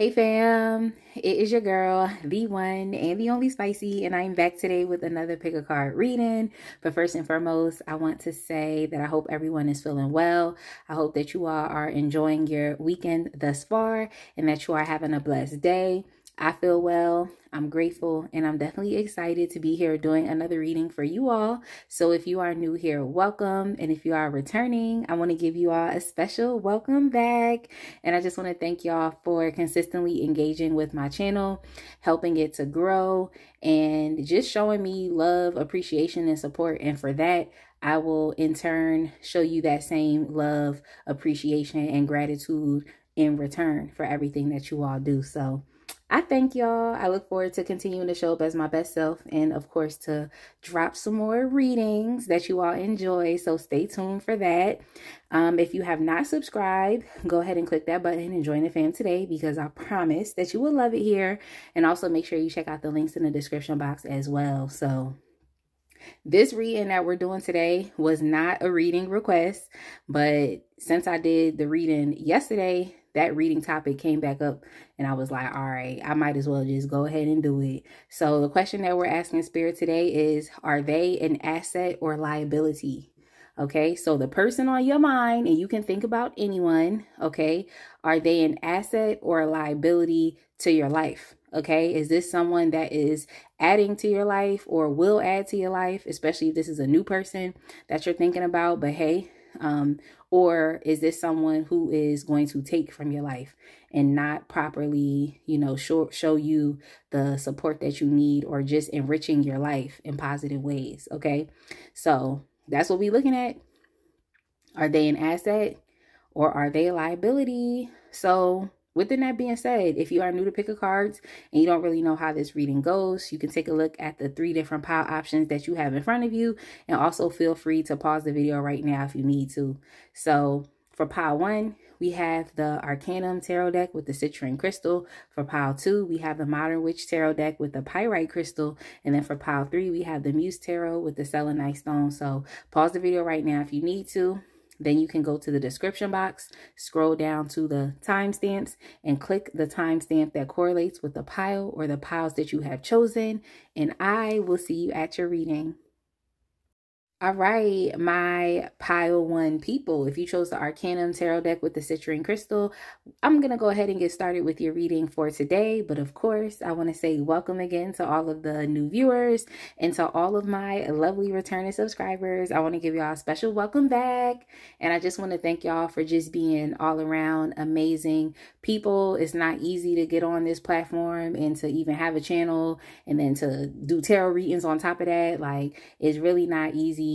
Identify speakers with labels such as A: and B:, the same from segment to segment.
A: Hey fam, it is your girl, the one and the only Spicy, and I'm back today with another pick a card reading. But first and foremost, I want to say that I hope everyone is feeling well. I hope that you all are enjoying your weekend thus far and that you are having a blessed day. I feel well, I'm grateful, and I'm definitely excited to be here doing another reading for you all. So if you are new here, welcome. And if you are returning, I want to give you all a special welcome back. And I just want to thank y'all for consistently engaging with my channel, helping it to grow, and just showing me love, appreciation, and support. And for that, I will in turn show you that same love, appreciation, and gratitude in return for everything that you all do. So I thank y'all. I look forward to continuing to show up as my best self and, of course, to drop some more readings that you all enjoy. So stay tuned for that. If you have not subscribed, go ahead and click that button and join the fam today, because I promise that you will love it here. And also make sure you check out the links in the description box as well. So this reading that we're doing today was not a reading request, but since I did the reading yesterday, that reading topic came back up and I was like, all right, I might as well just go ahead and do it. So the question that we're asking Spirit today is, are they an asset or liability? Okay, so the person on your mind, and you can think about anyone, okay, are they an asset or a liability to your life? Okay, is this someone that is adding to your life or will add to your life, especially if this is a new person that you're thinking about, but hey, or is this someone who is going to take from your life and not properly, show you the support that you need, or just enriching your life in positive ways? Okay, so that's what we're looking at. Are they an asset or are they a liability? So with that being said, if you are new to pick a cards and you don't really know how this reading goes, you can take a look at the 3 different pile options that you have in front of you, and also feel free to pause the video right now if you need to. So for pile 1, we have the Arcanum Tarot deck with the Citrine Crystal. For pile 2, we have the Modern Witch Tarot deck with the Pyrite Crystal. And then for pile 3, we have the Muse Tarot with the Selenite Stone. So pause the video right now if you need to. Then you can go to the description box, scroll down to the timestamps, and click the timestamp that correlates with the pile or the piles that you have chosen. And I will see you at your reading. All right, my pile 1 people, if you chose the Arcanum Tarot deck with the Citrine Crystal, I'm going to go ahead and get started with your reading for today. But of course, I want to say welcome again to all of the new viewers and to all of my lovely returning subscribers. I want to give y'all a special welcome back. And I just want to thank y'all for just being all around amazing people. It's not easy to get on this platform and to even have a channel and then to do tarot readings on top of that. Like, it's really not easy.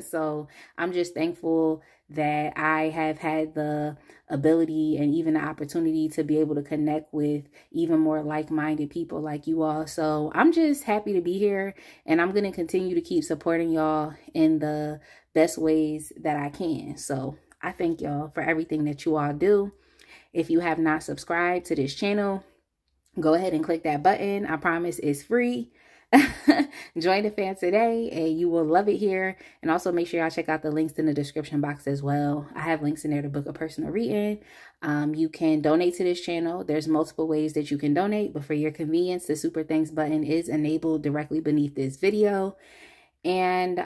A: So I'm just thankful that I have had the ability and even the opportunity to be able to connect with even more like-minded people like you all. So I'm just happy to be here, and I'm going to continue to keep supporting y'all in the best ways that I can. So I thank y'all for everything that you all do. If you have not subscribed to this channel, go ahead and click that button. I promise it's free. Join the fam today and you will love it here. And also make sure y'all check out the links in the description box as well. I have links in there to book a personal reading. You can donate to this channel. There's multiple ways that you can donate, but for your convenience, the super thanks button is enabled directly beneath this video. And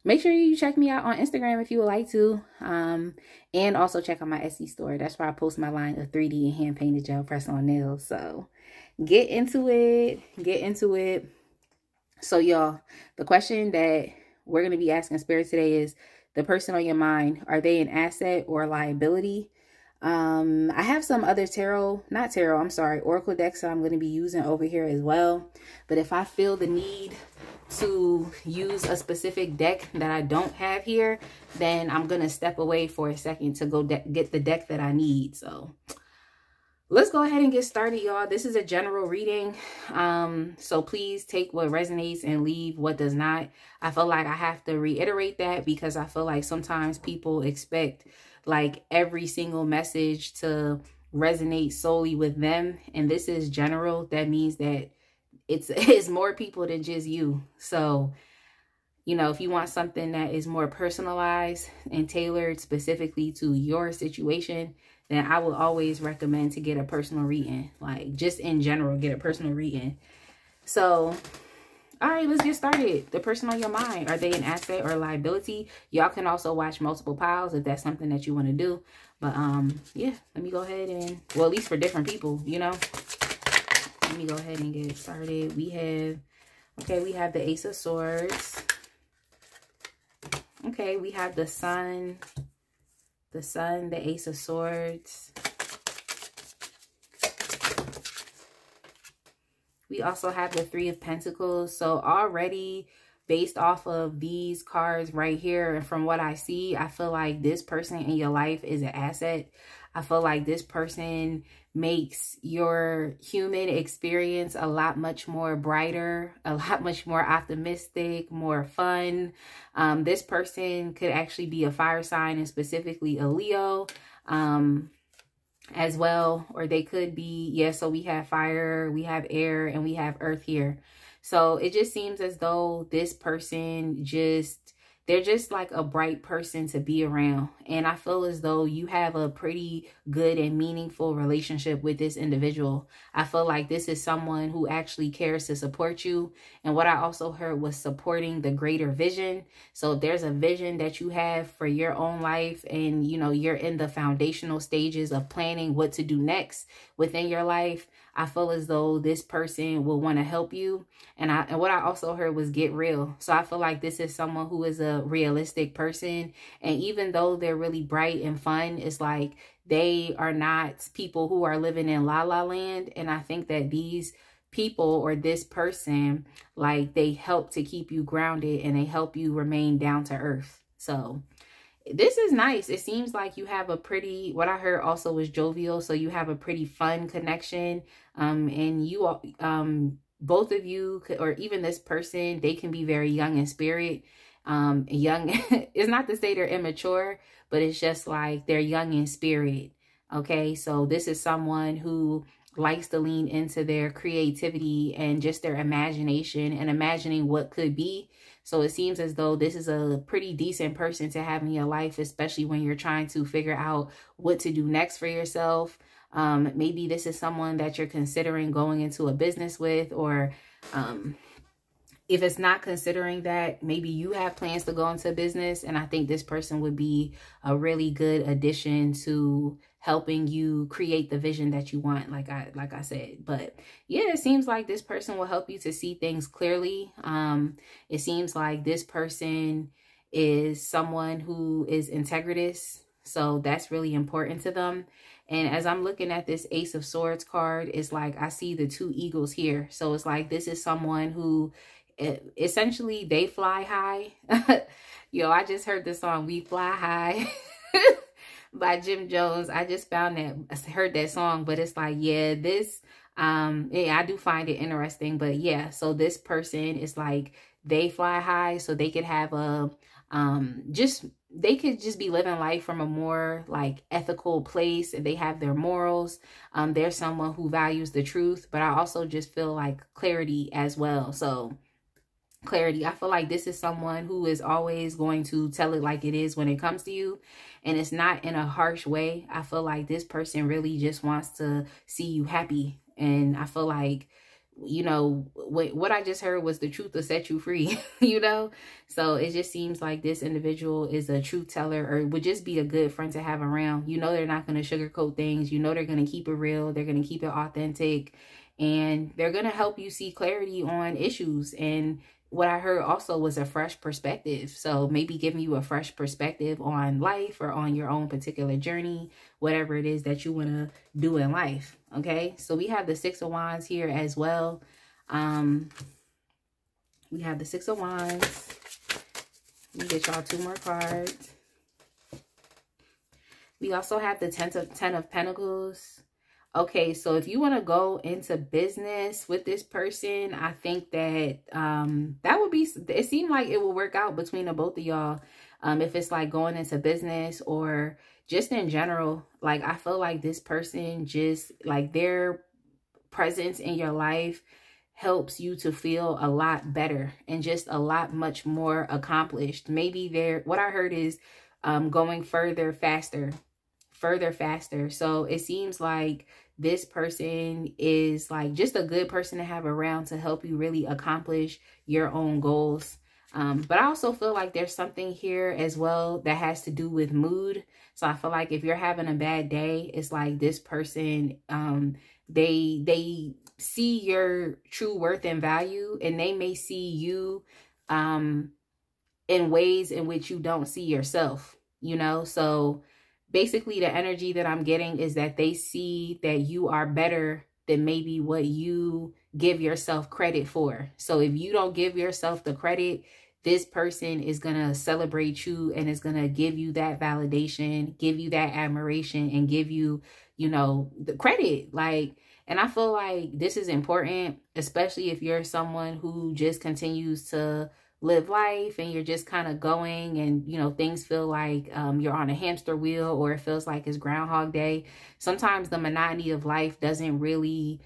A: make sure you check me out on Instagram if you would like to. And also check out my Etsy store. That's where I post my line of 3D and hand painted gel press on nails. So get into it. So y'all, the question that we're going to be asking Spirit today is, the person on your mind, are they an asset or a liability? I have some other Oracle decks that I'm going to be using over here as well. But if I feel the need to use a specific deck that I don't have here, then I'm going to step away for a second to go get the deck that I need. So let's go ahead and get started, y'all. This is a general reading. So please take what resonates and leave what does not. I feel like I have to reiterate that because I feel like sometimes people expect like every single message to resonate solely with them. And this is general. That means that it's more people than just you. So, if you want something that is more personalized and tailored specifically to your situation, then I would always recommend to get a personal reading. Like, just in general, get a personal reading. So, all right, let's get started. The person on your mind, are they an asset or a liability? Y'all can also watch multiple piles if that's something that you want to do. But, yeah, let me go ahead and, well, at least for different people, you know. Let me go ahead and get started. We have, okay, we have the Ace of Swords. Okay, we have the Sun, the Ace of Swords. We also have the Three of Pentacles. So already based off of these cards right here, and from what I see, I feel like this person in your life is an asset. I feel like this person makes your human experience a lot much more brighter, a lot much more optimistic, more fun. This person could actually be a fire sign, and specifically a Leo as well, or they could be, yeah, so we have fire, we have air, and we have earth here. So it just seems as though this person they're just like a bright person to be around. And I feel as though you have a pretty good and meaningful relationship with this individual. I feel like this is someone who actually cares to support you. And what I also heard was supporting the greater vision. So if there's a vision that you have for your own life, and you know, you're in the foundational stages of planning what to do next within your life, I feel as though this person will want to help you. And what I also heard was get real. So I feel like this is someone who is a realistic person. And even though they're really bright and fun, it's like they are not people who are living in la la land. And I think that these people, or this person, like, they help to keep you grounded and they help you remain down to earth. So this is nice. It seems like you have a pretty, what I heard also was jovial. So you have a pretty fun connection. And you, both of you could, or even this person, they can be very young in spirit. Young is not to say they're immature, but it's just like they're young in spirit. Okay. So this is someone who likes to lean into their creativity and just their imagination and imagining what could be. So it seems as though this is a pretty decent person to have in your life, especially when you're trying to figure out what to do next for yourself. Maybe this is someone that you're considering going into a business with, or if it's not considering that, maybe you have plans to go into a business. And I think this person would be a really good addition to helping you create the vision that you want, like I said. But yeah, it seems like this person will help you to see things clearly. It seems like this person is someone who is integritous. So that's really important to them. And as I'm looking at this Ace of Swords card, it's like I see the two eagles here. So it's like this is someone who essentially they fly high. Yo, I just heard the song We Fly High by Jim Jones. I just found that, I heard that song, but it's like, yeah, this, yeah, I do find it interesting. But yeah, so this person is like, they fly high, so they could have a, they could just be living life from a more like ethical place. They have their morals. They're someone who values the truth, but I also just feel like clarity as well. So clarity, I feel like this is someone who is always going to tell it like it is when it comes to you, and it's not in a harsh way. I feel like this person really just wants to see you happy. And I feel like, you know, what I just heard was the truth will set you free, you know? So it just seems like this individual is a truth teller, or would just be a good friend to have around. You know, they're not going to sugarcoat things. You know, they're going to keep it real. They're going to keep it authentic, and they're going to help you see clarity on issues. And what I heard also was a fresh perspective. So maybe giving you a fresh perspective on life, or on your own particular journey, whatever it is that you want to do in life. Okay. So we have the Six of Wands here as well. We have the Six of Wands. Let me get y'all two more cards. We also have the Ten of Pentacles. Okay, so if you want to go into business with this person, I think that that would be, it seemed like it will work out between the both of y'all. If it's like going into business or just in general, like I feel like this person, just like their presence in your life helps you to feel a lot better and just a lot much more accomplished. Maybe what I heard is going further, faster further faster. So it seems like this person is like just a good person to have around to help you really accomplish your own goals. But I also feel like there's something here as well that has to do with mood. So I feel like if you're having a bad day, it's like this person, they see your true worth and value, and they may see you in ways in which you don't see yourself, you know? So basically the energy that I'm getting is that they see that you are better than maybe what you give yourself credit for. So if you don't give yourself the credit, this person is going to celebrate you and is going to give you that validation, give you that admiration, and give you, you know, the credit. Like, and I feel like this is important, especially if you're someone who just continues to live life and you're just kind of going and, you know, things feel like you're on a hamster wheel, or it feels like it's Groundhog Day. Sometimes the monotony of life doesn't really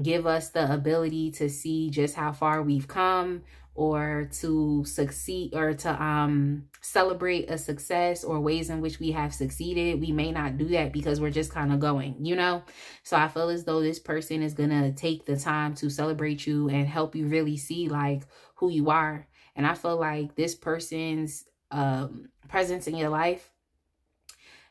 A: give us the ability to see just how far we've come, or to succeed, or to celebrate a success or ways in which we have succeeded. We may not do that because we're just kind of going, you know? So I feel as though this person is going to take the time to celebrate you and help you really see like who you are. And I feel like this person's presence in your life,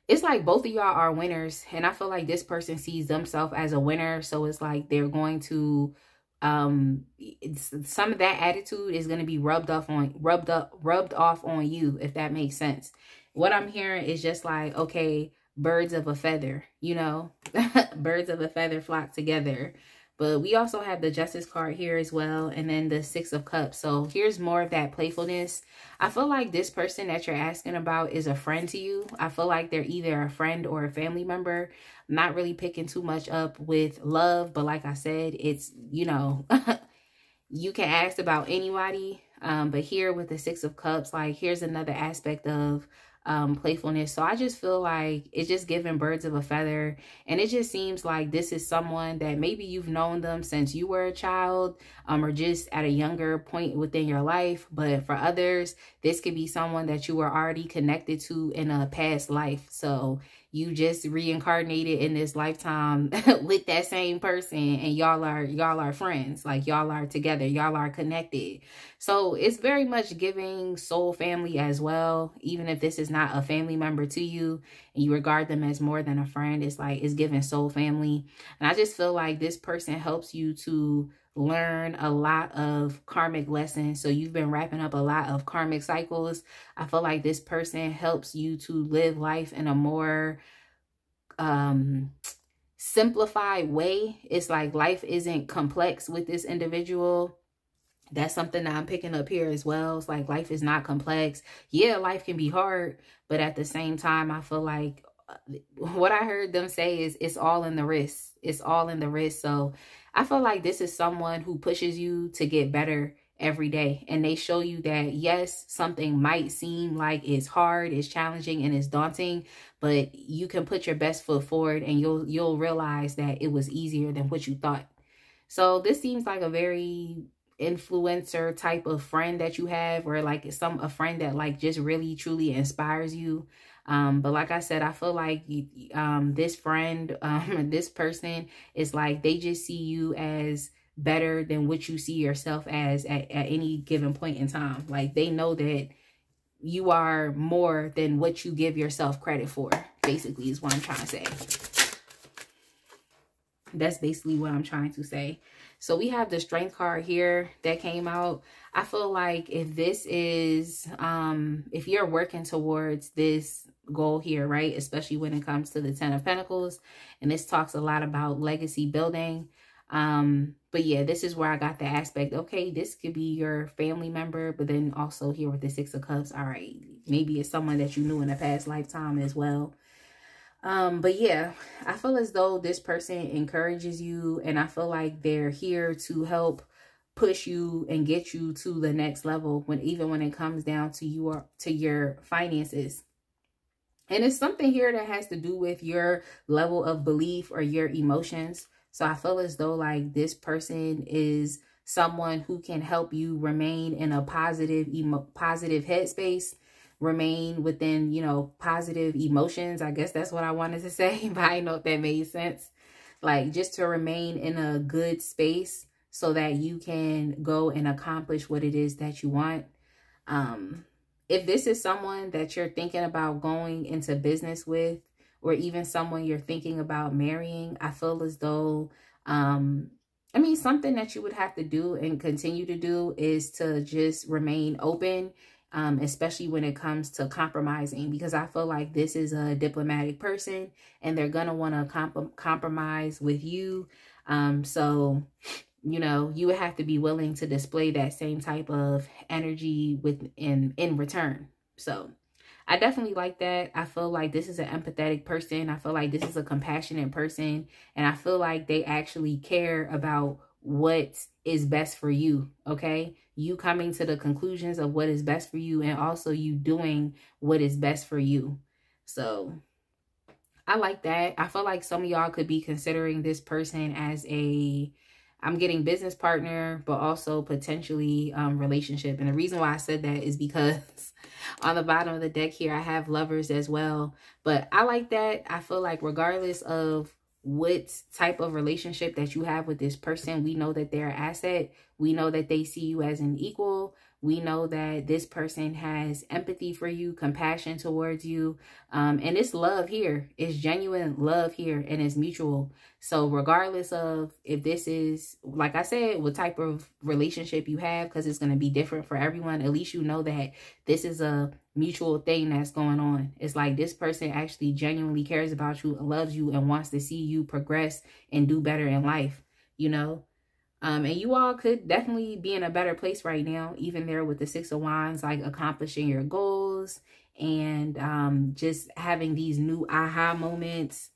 A: it's like both of y'all are winners. And I feel like this person sees themselves as a winner. So it's like they're going to, some of that attitude is going to be rubbed off on you, if that makes sense. What I'm hearing is just like, okay, birds of a feather, you know, birds of a feather flock together. But we also have the Justice card here as well, and then the Six of Cups. So here's more of that playfulness. I feel like this person that you're asking about is a friend to you. I feel like they're either a friend or a family member. I'm not really picking too much up with love, but like I said, it's, you know, you can ask about anybody. But here with the Six of Cups, like here's another aspect of playfulness. So I just feel like it's just giving birds of a feather, and it just seems like this is someone that maybe you've known them since you were a child, or just at a younger point within your life. But for others, this could be someone that you were already connected to in a past life. So you just reincarnated in this lifetime with that same person, and y'all are friends. Like y'all are together, y'all are connected. So it's very much giving soul family as well. Even if this is not a family member to you and you regard them as more than a friend, it's like it's giving soul family. And I just feel like this person helps you to learn a lot of karmic lessons. So you've been wrapping up a lot of karmic cycles. I feel like this person helps you to live life in a more simplified way. It's like life isn't complex with this individual. That's something that I'm picking up here as well. It's like life is not complex. Yeah, life can be hard, but at the same time, I feel like what I heard them say is it's all in the wrist. It's all in the wrist. So I feel like this is someone who pushes you to get better every day. And they show you that, yes, something might seem like it's hard, it's challenging, and it's daunting, but you can put your best foot forward and you'll realize that it was easier than what you thought. So this seems like a very influencer type of friend that you have, or like a friend that like just really truly inspires you. But like I said, I feel like this friend, this person is like, they just see you as better than what you see yourself as at any given point in time. Like they know that you are more than what you give yourself credit for, basically is what I'm trying to say. That's basically what I'm trying to say. So we have the Strength card here that came out. I feel like if this is, if you're working towards this goal here, right, especially when it comes to the Ten of Pentacles, and this talks a lot about legacy building. But yeah, this is where I got the aspect. Okay, this could be your family member, but then also here with the Six of Cups. All right, maybe it's someone that you knew in a past lifetime as well. But yeah, I feel as though this person encourages you, and I feel like they're here to help push you and get you to the next level even when it comes down to your finances. And it's something here that has to do with your level of belief or your emotions. So I feel as though like this person is someone who can help you remain in a positive headspace. remain within, you know, positive emotions. I guess that's what I wanted to say, but I know if that made sense. Like, just to remain in a good space so that you can go and accomplish what it is that you want. If this is someone that you're thinking about going into business with, or even someone you're thinking about marrying, I feel as though, I mean, something that you would have to do and continue to do is to just remain open, especially when it comes to compromising, because I feel like this is a diplomatic person and they're going to want to compromise with you. So, you know, you would have to be willing to display that same type of energy in return. So I definitely like that. I feel like this is an empathetic person. I feel like this is a compassionate person. And I feel like they actually care about what is best for you, okay? You coming to the conclusions of what is best for you, and also you doing what is best for you. So I like that. I feel like some of y'all could be considering this person as I'm getting business partner, but also potentially relationship. And the reason why I said that is because on the bottom of the deck here, I have lovers as well. But I like that. I feel like regardless of what type of relationship that you have with this person, we know that they're an asset. We know that they see you as an equal. We know that this person has empathy for you, compassion towards you. And it's love here. It's genuine love here, and it's mutual. So regardless of if this is, like I said, what type of relationship you have, because it's going to be different for everyone, at least you know that this is a mutual thing that's going on. It's like this person actually genuinely cares about you, loves you, and wants to see you progress and do better in life, you know? And you all could definitely be in a better place right now, even there with the Six of Wands, like accomplishing your goals and just having these new aha moments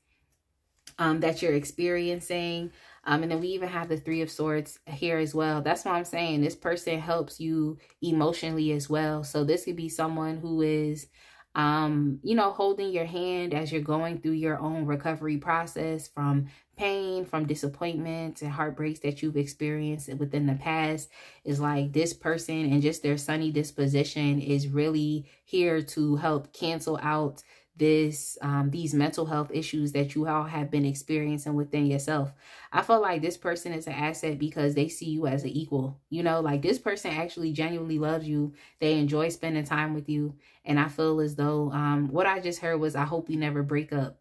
A: that you're experiencing. And then we even have the Three of Swords here as well. That's why I'm saying this person helps you emotionally as well. So this could be someone who is, you know, holding your hand as you're going through your own recovery process from pain, from disappointments and heartbreaks that you've experienced within the past. Is like this person and just their sunny disposition is really here to help cancel out these mental health issues that you all have been experiencing within yourself. I feel like this person is an asset because they see you as an equal, you know, like this person actually genuinely loves you. They enjoy spending time with you. And I feel as though what I just heard was, I hope we never break up.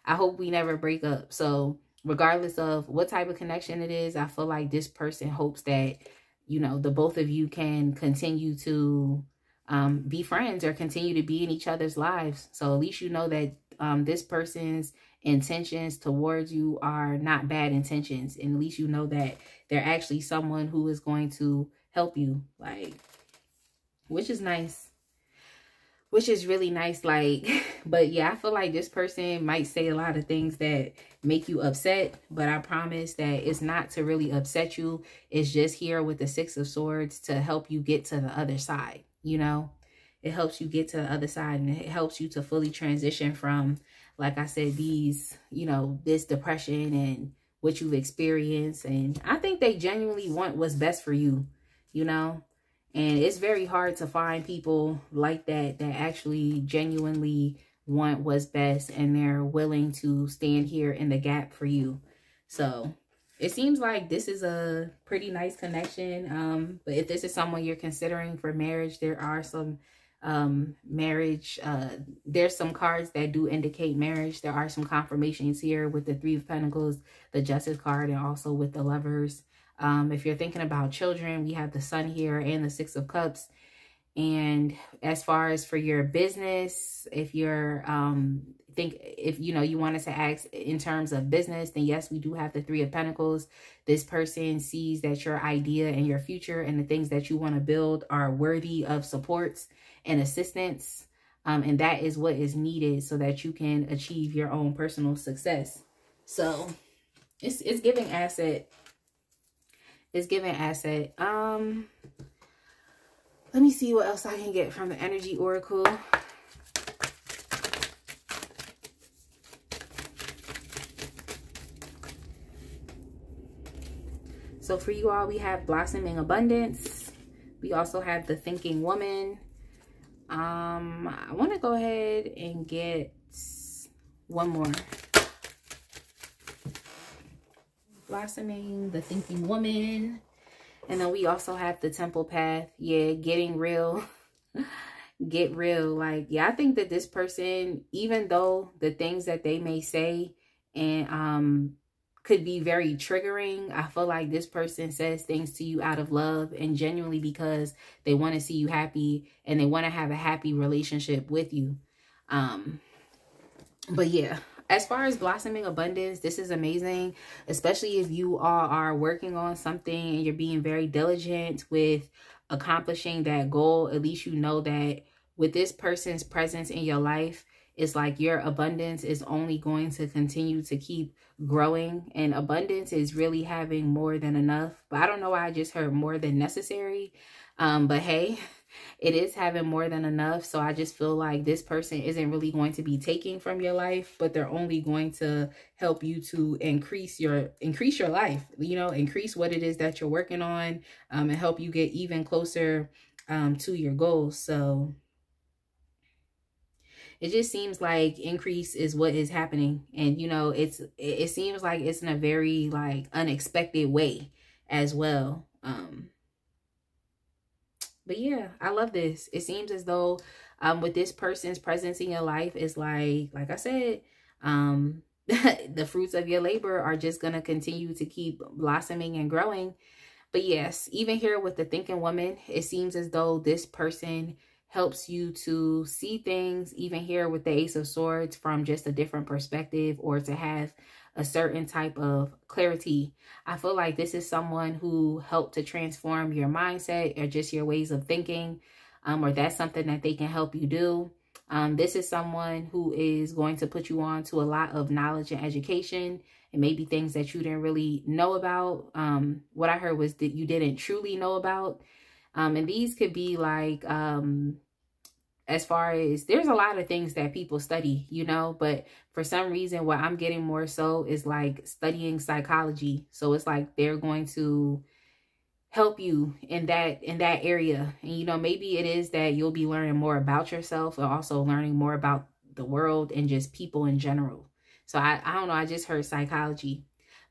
A: I hope we never break up. So regardless of what type of connection it is, I feel like this person hopes that, you know, the both of you can continue to be friends or continue to be in each other's lives. So at least you know that this person's intentions towards you are not bad intentions. And at least you know that they're actually someone who is going to help you, like, which is nice. Which is really nice, like, but yeah, I feel like this person might say a lot of things that make you upset, but I promise that it's not to really upset you. It's just here with the Six of Swords to help you get to the other side, you know? It helps you get to the other side, and it helps you to fully transition from, like I said, these, you know, this depression and what you've experienced. And I think they genuinely want what's best for you, you know? And it's very hard to find people like that, that actually genuinely want what's best and they're willing to stand here in the gap for you. So it seems like this is a pretty nice connection. But if this is someone you're considering for marriage, there are some there's some cards that do indicate marriage. There are some confirmations here with the Three of Pentacles, the Justice card, and also with the Lovers. If you're thinking about children, we have the Sun here and the Six of Cups. And as far as for your business, if you're if you know you wanted to ask in terms of business, then yes, we do have the Three of Pentacles. This person sees that your idea and your future and the things that you want to build are worthy of supports and assistance. And that is what is needed so that you can achieve your own personal success. So it's giving asset. It's giving asset. Let me see what else I can get from the Energy Oracle. So for you all, we have Blossoming Abundance. We also have the Thinking Woman. I want to go ahead and get one more. Blossoming, the thinking woman. And then we also have the temple path. Yeah, getting real. Get real. Like, yeah, I think that this person, even though the things that they may say and could be very triggering, I feel like this person says things to you out of love and genuinely because they want to see you happy and they want to have a happy relationship with you. But yeah, as far as blossoming abundance, this is amazing, especially if you are working on something and you're being very diligent with accomplishing that goal. At least you know that with this person's presence in your life, it's like your abundance is only going to continue to keep growing. And abundance is really having more than enough. But I don't know why I just heard more than necessary. But hey, it is having more than enough. So I just feel like this person isn't really going to be taking from your life, but they're only going to help you to increase your life, you know, increase what it is that you're working on, and help you get even closer to your goals. So it just seems like increase is what is happening. And, you know, it seems like it's in a very like unexpected way as well. But yeah, I love this. It seems as though with this person's presence in your life is like I said, the fruits of your labor are just going to continue to keep blossoming and growing. But yes, even here with the thinking woman, it seems as though this person helps you to see things, even here with the Ace of Swords, from just a different perspective, or to have a certain type of clarity. I feel like this is someone who helped to transform your mindset or just your ways of thinking, or that's something that they can help you do. This is someone who is going to put you on to a lot of knowledge and education, and maybe things that you didn't really know about. What I heard was that you didn't truly know about. And these could be like, as far as, there's a lot of things that people study, you know, but for some reason, what I'm getting more so is like studying psychology. So it's like they're going to help you in that area. And, you know, maybe it is that you'll be learning more about yourself, or also learning more about the world and just people in general. So I don't know, I just heard psychology.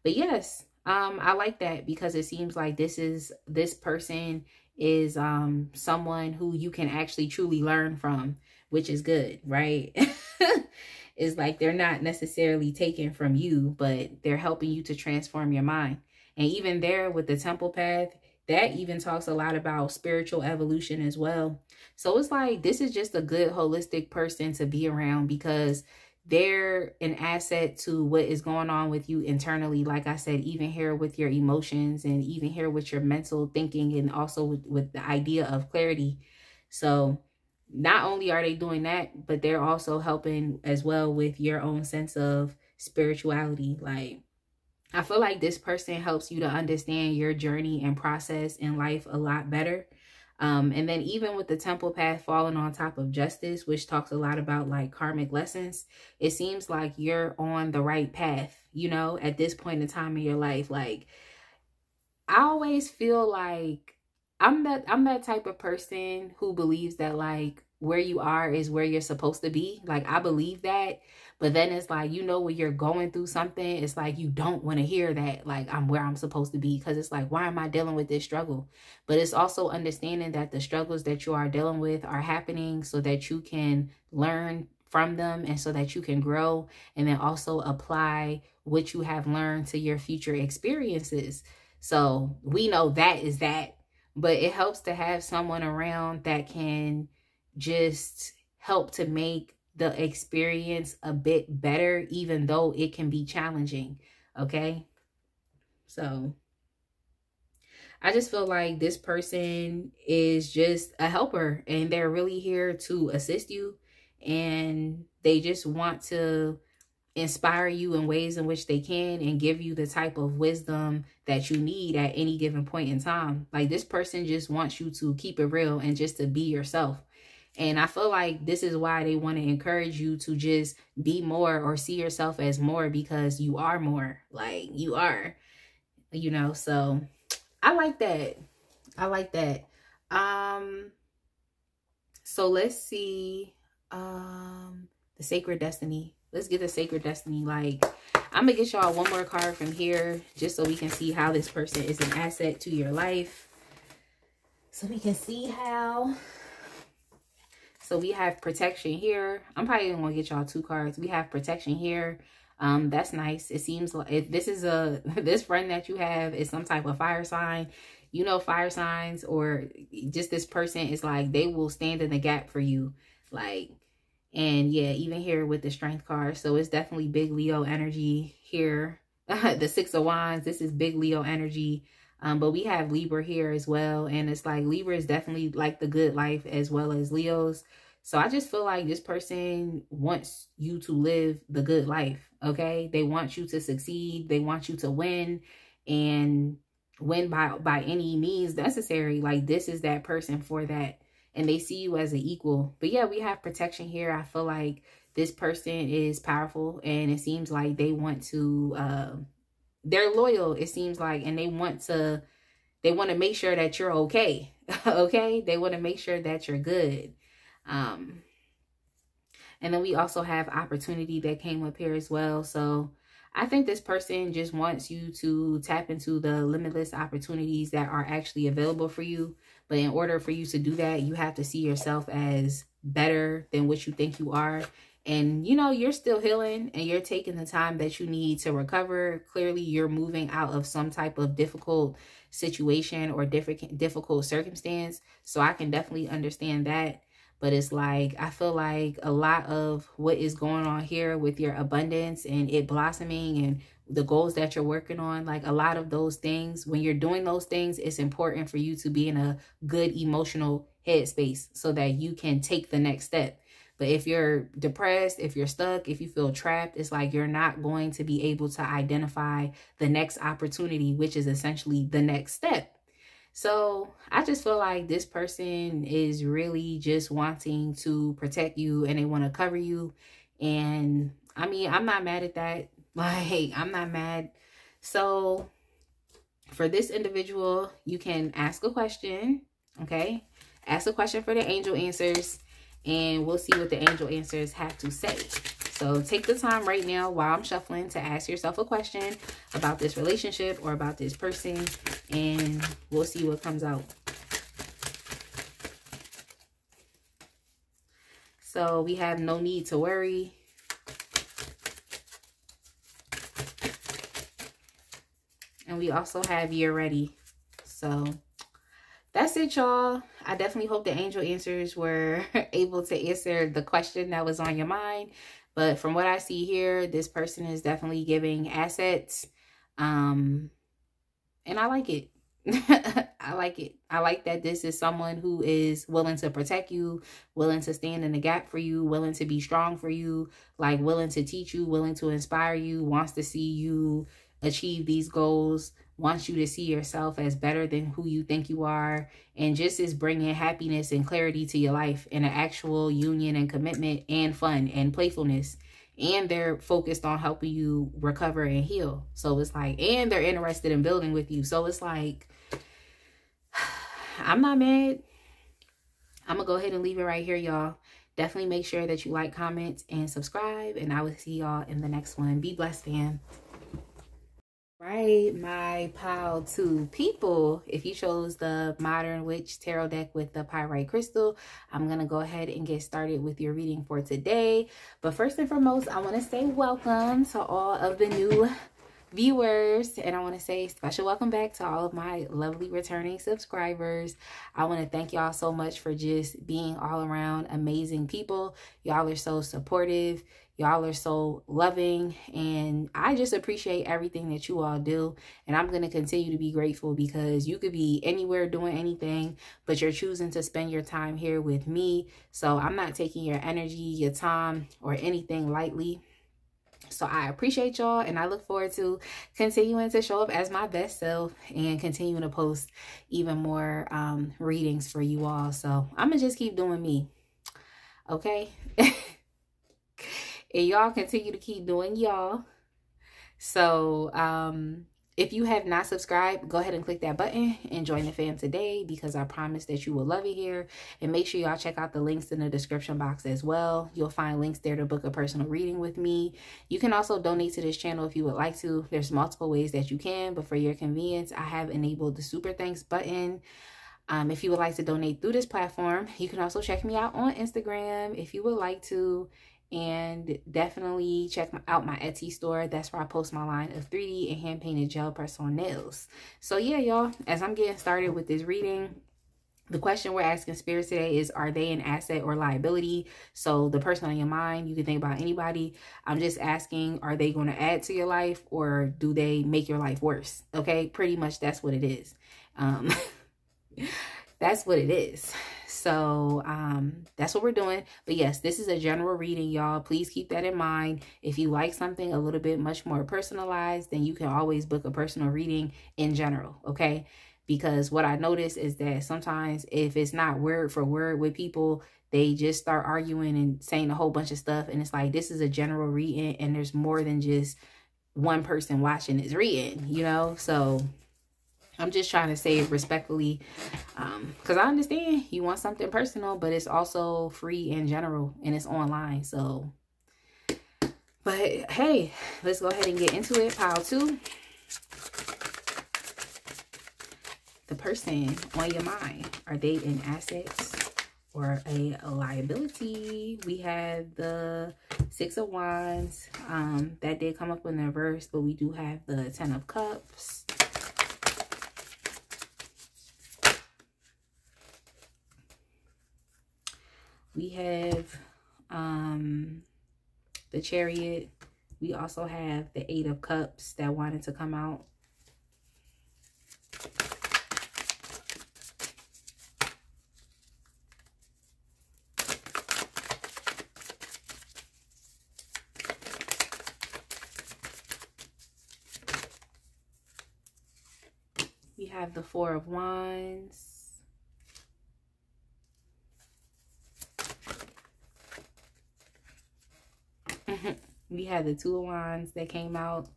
A: But yes, I like that, because it seems like this person is someone who you can actually truly learn from, which is good, right? It's like they're not necessarily taken from you, but they're helping you to transform your mind. And even there with the temple path, that even talks a lot about spiritual evolution as well. So it's like, this is just a good holistic person to be around, because they're an asset to what is going on with you internally. Like I said, even here with your emotions, and even here with your mental thinking, and also with the idea of clarity. So not only are they doing that, but they're also helping as well with your own sense of spirituality. Like, I feel like this person helps you to understand your journey and process in life a lot better. And then even with the temple path falling on top of justice, which talks a lot about like karmic lessons, it seems like you're on the right path, you know, at this point in time in your life. Like, I always feel like I'm that type of person who believes that like where you are is where you're supposed to be. Like, I believe that. But then it's like, you know, when you're going through something, it's like you don't want to hear that, like, I'm where I'm supposed to be, because it's like, why am I dealing with this struggle? But it's also understanding that the struggles that you are dealing with are happening so that you can learn from them, and so that you can grow, and then also apply what you have learned to your future experiences. So we know that is that, but it helps to have someone around that can just help to make the experience a bit better, even though it can be challenging. Okay. So I just feel like this person is just a helper, and they're really here to assist you, and they just want to inspire you in ways in which they can, and give you the type of wisdom that you need at any given point in time. Like, this person just wants you to keep it real and just to be yourself. And I feel like this is why they want to encourage you to just be more, or see yourself as more, because you are more. Like, you are, you know. So I like that. I like that. So let's see the sacred destiny. Let's get the sacred destiny. Like, I'm gonna get y'all one more card from here just so we can see how this person is an asset to your life. So we can see how. So we have protection here. I'm probably gonna get y'all 2 cards. We have protection here. That's nice. It seems like if this is this friend that you have is some type of fire sign. You know, fire signs or just this person is like, they will stand in the gap for you. Like, and yeah, even here with the strength card. So it's definitely big Leo energy here. The 6 of Wands, this is big Leo energy. But we have Libra here as well. And it's like Libra is definitely like the good life as well as Leo's. So I just feel like this person wants you to live the good life. Okay. They want you to succeed. They want you to win and win by any means necessary. Like, this is that person for that. And they see you as an equal. But yeah, we have protection here. I feel like this person is powerful and it seems like they want to, they're loyal, it seems like, and they want to make sure that you're okay. Okay. They want to make sure that you're good. And then we also have opportunity that came up here as well. So I think this person just wants you to tap into the limitless opportunities that are actually available for you. But in order for you to do that, you have to see yourself as better than what you think you are. And, you know, you're still healing and you're taking the time that you need to recover. Clearly, you're moving out of some type of difficult situation or difficult circumstance. So I can definitely understand that. But it's like, I feel like a lot of what is going on here with your abundance and it blossoming and the goals that you're working on, like a lot of those things, when you're doing those things, it's important for you to be in a good emotional headspace so that you can take the next step. But if you're depressed, if you're stuck, if you feel trapped, it's like you're not going to be able to identify the next opportunity, which is essentially the next step. So I just feel like this person is really just wanting to protect you and they want to cover you. And I mean, I'm not mad at that. Like, I'm not mad. So for this individual, you can ask a question. Okay. Ask a question for the angel answers and we'll see what the angel answers have to say. So take the time right now while I'm shuffling to ask yourself a question about this relationship or about this person, and we'll see what comes out. So we have no need to worry. And we also have you're ready. So that's it, y'all. I definitely hope the angel answers were able to answer the question that was on your mind. But from what I see here, this person is definitely giving assets. And I like it. I like it. I like that this is someone who is willing to protect you, willing to stand in the gap for you, willing to be strong for you, like willing to teach you, willing to inspire you, wants to see you achieve these goals, wants you to see yourself as better than who you think you are, and just is bringing happiness and clarity to your life and an actual union and commitment and fun and playfulness. And they're focused on helping you recover and heal. So it's like, and they're interested in building with you. So it's like, I'm not mad. I'm going to go ahead and leave it right here, y'all. Definitely make sure that you like, comment, and subscribe. And I will see y'all in the next one. Be blessed, fam. Right, my pile 2 people, if you chose the Modern Witch Tarot deck with the pyrite crystal, I'm going to go ahead and get started with your reading for today. But first and foremost, I want to say welcome to all of the new viewers, and I want to say special welcome back to all of my lovely returning subscribers. I want to thank y'all so much for just being all around amazing people. Y'all are so supportive. Y'all are so loving, and I just appreciate everything that you all do. And I'm going to continue to be grateful because you could be anywhere doing anything, but you're choosing to spend your time here with me. So I'm not taking your energy, your time, or anything lightly. So I appreciate y'all, and I look forward to continuing to show up as my best self and continuing to post even more readings for you all. So I'm going to just keep doing me. Okay? And y'all continue to keep doing y'all. So If you have not subscribed, go ahead and click that button and join the fam today, because I promise that you will love it here. And make sure y'all check out the links in the description box as well. You'll find links there to book a personal reading with me. You can also donate to this channel if you would like to. There's multiple ways that you can, but for your convenience, I have enabled the super thanks button. If you would like to donate through this platform, you can also check me out on Instagram if you would like to. And definitely check out my Etsy store. That's where I post my line of 3D and hand-painted gel press-on nails. So yeah, y'all, as I'm getting started with this reading, the question we're asking spirits today is, are they an asset or liability? So the person on your mind, you can think about anybody. I'm just asking, are they going to add to your life, or do they make your life worse? Okay, pretty much that's what it is. That's what it is. So that's what we're doing. But yes, this is a general reading, y'all. Please keep that in mind. If you like something a little bit much more personalized, then you can always book a personal reading in general, okay? Because what I notice is that sometimes if it's not word for word with people, they just start arguing and saying a whole bunch of stuff. And it's like, this is a general reading, and there's more than just one person watching this reading, you know? So I'm just trying to say it respectfully, because I understand you want something personal, but it's also free in general, and it's online. So, but hey, let's go ahead and get into it. Pile 2. The person on your mind, are they an asset or a liability? We have the 6 of Wands. That did come up in the reverse, but we do have the 10 of Cups. We have the Chariot. We also have the 8 of Cups that wanted to come out. We have the 4 of Wands. We had the 2 of Wands that came out.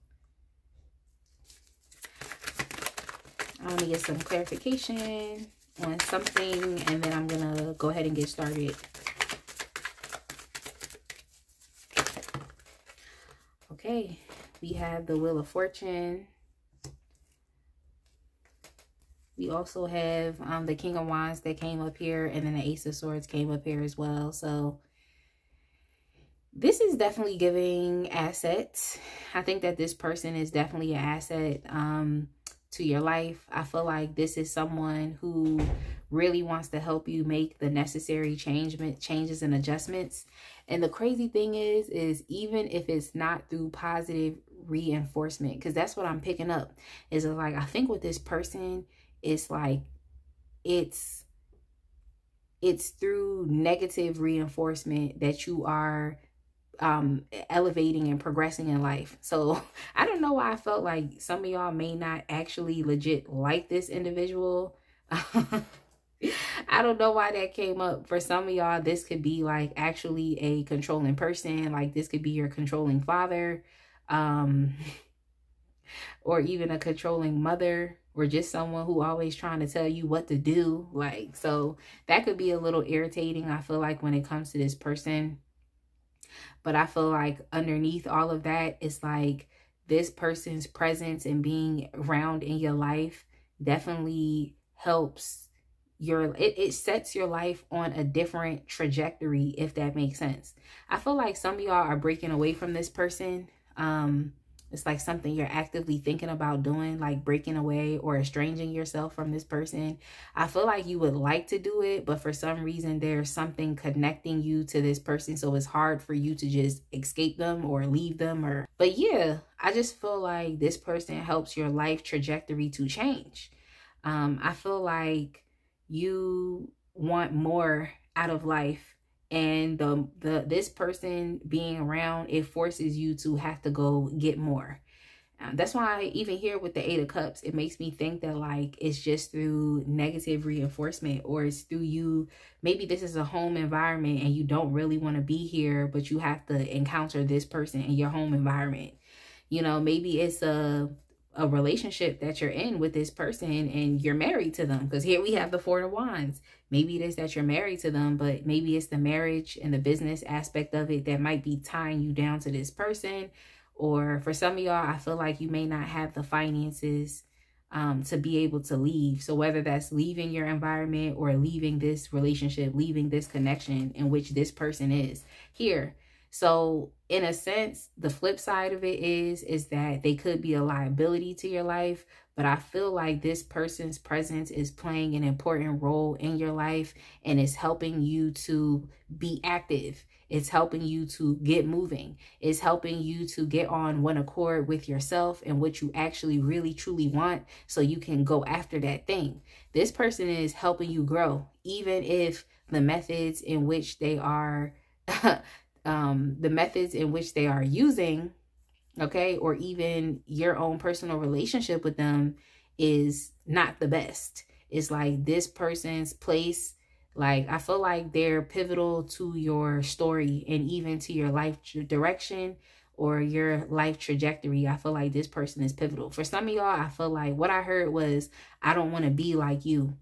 A: I want to get some clarification on something, and then I'm going to go ahead and get started. Okay, we have the Wheel of Fortune. We also have the King of Wands that came up here, and then the Ace of Swords came up here as well. So this is definitely giving assets. I think that this person is definitely an asset to your life. I feel like this is someone who really wants to help you make the necessary changes and adjustments. And the crazy thing is even if it's not through positive reinforcement, because that's what I'm picking up, is like, I think with this person, it's like it's through negative reinforcement that you are elevating and progressing in life. So I don't know why I felt like some of y'all may not actually legit like this individual. I don't know why that came up. For some of y'all, this could be like actually a controlling person. Like this could be your controlling father, or even a controlling mother, or just someone who always trying to tell you what to do. Like, so that could be a little irritating, I feel like, when it comes to this person. But I feel like underneath all of that, it's like this person's presence and being around in your life definitely helps it sets your life on a different trajectory, if that makes sense. I feel like some of y'all are breaking away from this person. It's like something you're actively thinking about doing, like breaking away or estranging yourself from this person. I feel like you would like to do it, but for some reason there's something connecting you to this person, so it's hard for you to just escape them or leave them. But yeah, I just feel like this person helps your life trajectory to change. I feel like you want more out of life, and this person being around, it forces you to have to go get more. That's why even here with the 8 of Cups, it makes me think that like it's just through negative reinforcement, or it's through you. Maybe this is a home environment and you don't really want to be here, but you have to encounter this person in your home environment. You know, maybe it's a a relationship that you're in with this person and you're married to them. Because here we have the Four of Wands. Maybe it is that you're married to them, but maybe it's the marriage and the business aspect of it that might be tying you down to this person. Or for some of y'all, I feel like you may not have the finances to be able to leave. So whether that's leaving your environment or leaving this relationship, leaving this connection in which this person is here. So in a sense, the flip side of it is that they could be a liability to your life. But I feel like this person's presence is playing an important role in your life and is helping you to be active. It's helping you to get moving. It's helping you to get on one accord with yourself and what you actually really truly want so you can go after that thing. This person is helping you grow, even if the methods in which they are using, okay, or even your own personal relationship with them is not the best. It's like this person's place, like I feel like they're pivotal to your story and even to your life direction or your life trajectory. I feel like this person is pivotal. For some of y'all, I feel like what I heard was, I don't want to be like you.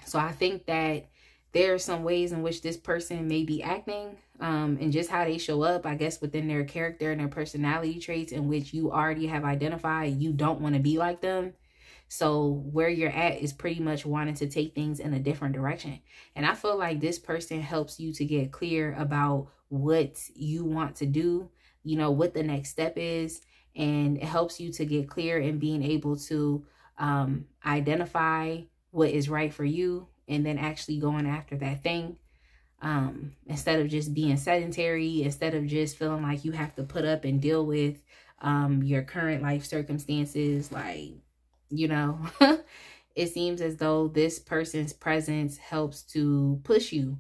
A: So I think that there are some ways in which this person may be acting and just how they show up, I guess, within their character and their personality traits in which you already have identified you don't want to be like them. So where you're at is pretty much wanting to take things in a different direction. And I feel like this person helps you to get clear about what you want to do, you know, what the next step is. And it helps you to get clear in being able to identify what is right for you and then actually going after that thing. Instead of just being sedentary, instead of just feeling like you have to put up and deal with your current life circumstances, like, you know, it seems as though this person's presence helps to push you.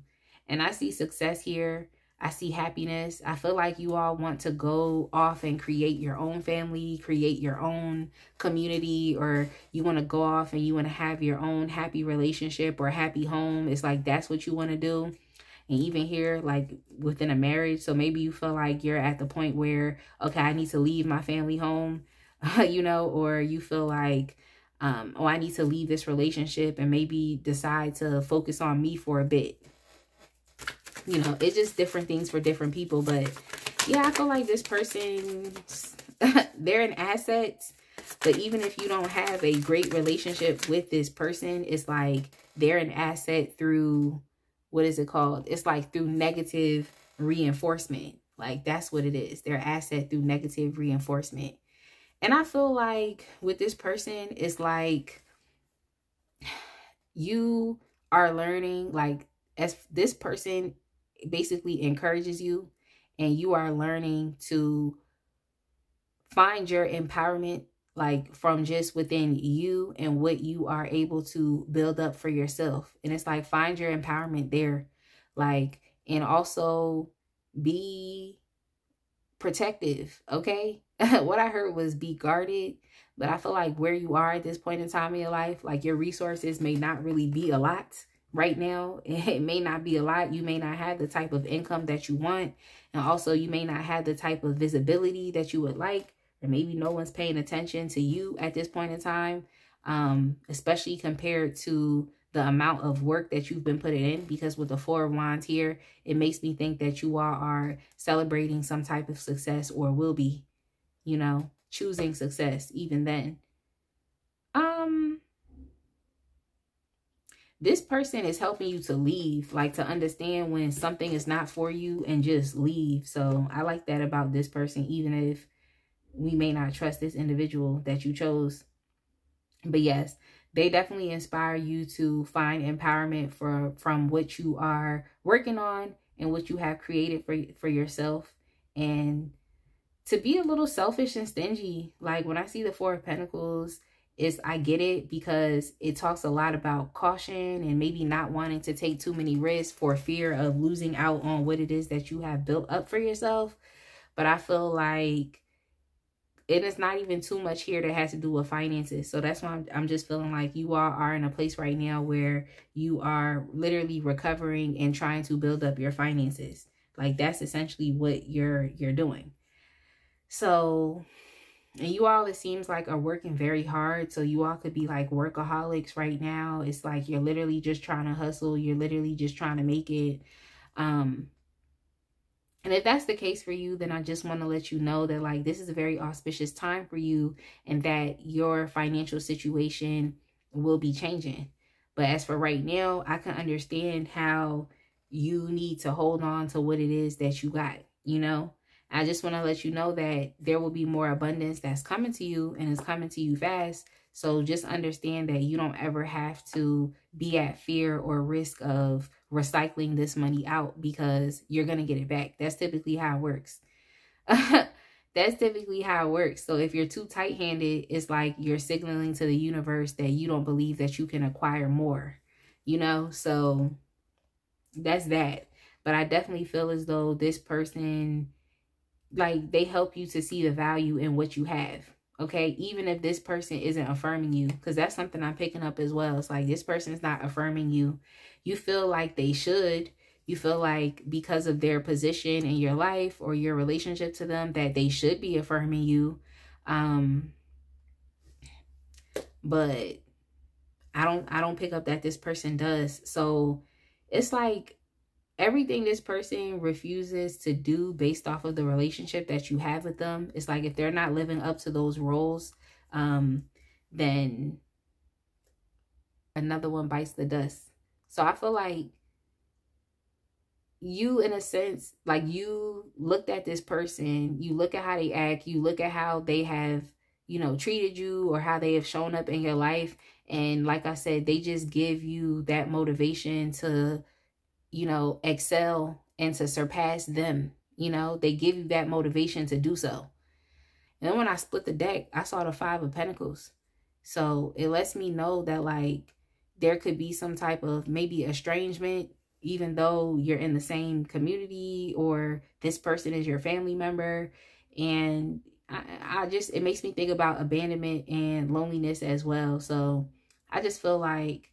A: And I see success here. I see happiness. I feel like you all want to go off and create your own family, create your own community, or you want to go off and you want to have your own happy relationship or happy home. It's like that's what you want to do. And even here, like within a marriage, so maybe you feel like you're at the point where, okay, I need to leave my family home, you know, or you feel like, oh, I need to leave this relationship and maybe decide to focus on me for a bit. You know, it's just different things for different people. But yeah, I feel like this person, they're an asset. But even if you don't have a great relationship with this person, it's like they're an asset through, what is it called? It's like through negative reinforcement. Like that's what it is. They're an asset through negative reinforcement. And I feel like with this person, it's like you are learning, like as this person basically encourages you and you are learning to find your empowerment, like from just within you and what you are able to build up for yourself. And it's like, find your empowerment there, like, and also be protective. Okay. What I heard was be guarded, but I feel like where you are at this point in time in your life, like your resources may not really be a lot right now. It may not be a lot. You may not have the type of income that you want. And also you may not have the type of visibility that you would like, or maybe no one's paying attention to you at this point in time, especially compared to the amount of work that you've been putting in. Because with the Four of Wands here, it makes me think that you all are celebrating some type of success or will be, you know, choosing success even then. This person is helping you to leave, like to understand when something is not for you and just leave. So I like that about this person, even if we may not trust this individual that you chose. But yes, they definitely inspire you to find empowerment from what you are working on and what you have created for yourself. And to be a little selfish and stingy. Like when I see the Four of Pentacles, I get it, because it talks a lot about caution and maybe not wanting to take too many risks for fear of losing out on what it is that you have built up for yourself. But I feel like it is not even too much here that has to do with finances. So that's why I'm just feeling like you all are in a place right now where you are literally recovering and trying to build up your finances. Like that's essentially what you're doing. So And you all, it seems like, are working very hard. So you all could be like workaholics right now. It's like you're literally just trying to hustle. You're literally just trying to make it. And if that's the case for you, then I just want to let you know that like this is a very auspicious time for you and that your financial situation will be changing. But as for right now, I can understand how you need to hold on to what it is that you got, you know? I just want to let you know that there will be more abundance that's coming to you and is coming to you fast. So just understand that you don't ever have to be at fear or risk of recycling this money out because you're going to get it back. That's typically how it works. That's typically how it works. So if you're too tight-handed, it's like you're signaling to the universe that you don't believe that you can acquire more, you know? So that's that. But I definitely feel as though this person, like, they help you to see the value in what you have. Okay, even if this person isn't affirming you, because that's something I'm picking up as well. It's like this person is not affirming you. You feel like they should. You feel like because of their position in your life or your relationship to them that they should be affirming you. But I don't pick up that this person does. So it's like everything this person refuses to do based off of the relationship that you have with them, it's like if they're not living up to those roles, then another one bites the dust. So I feel like you, in a sense, like you looked at this person, you look at how they act, you look at how they have, you know, treated you or how they have shown up in your life. And like I said, they just give you that motivation to, you know, excel and to surpass them. You know, they give you that motivation to do so. And then when I split the deck, I saw the 5 of Pentacles. So it lets me know that like there could be some type of maybe estrangement, even though you're in the same community or this person is your family member. And I just, it makes me think about abandonment and loneliness as well. So I just feel like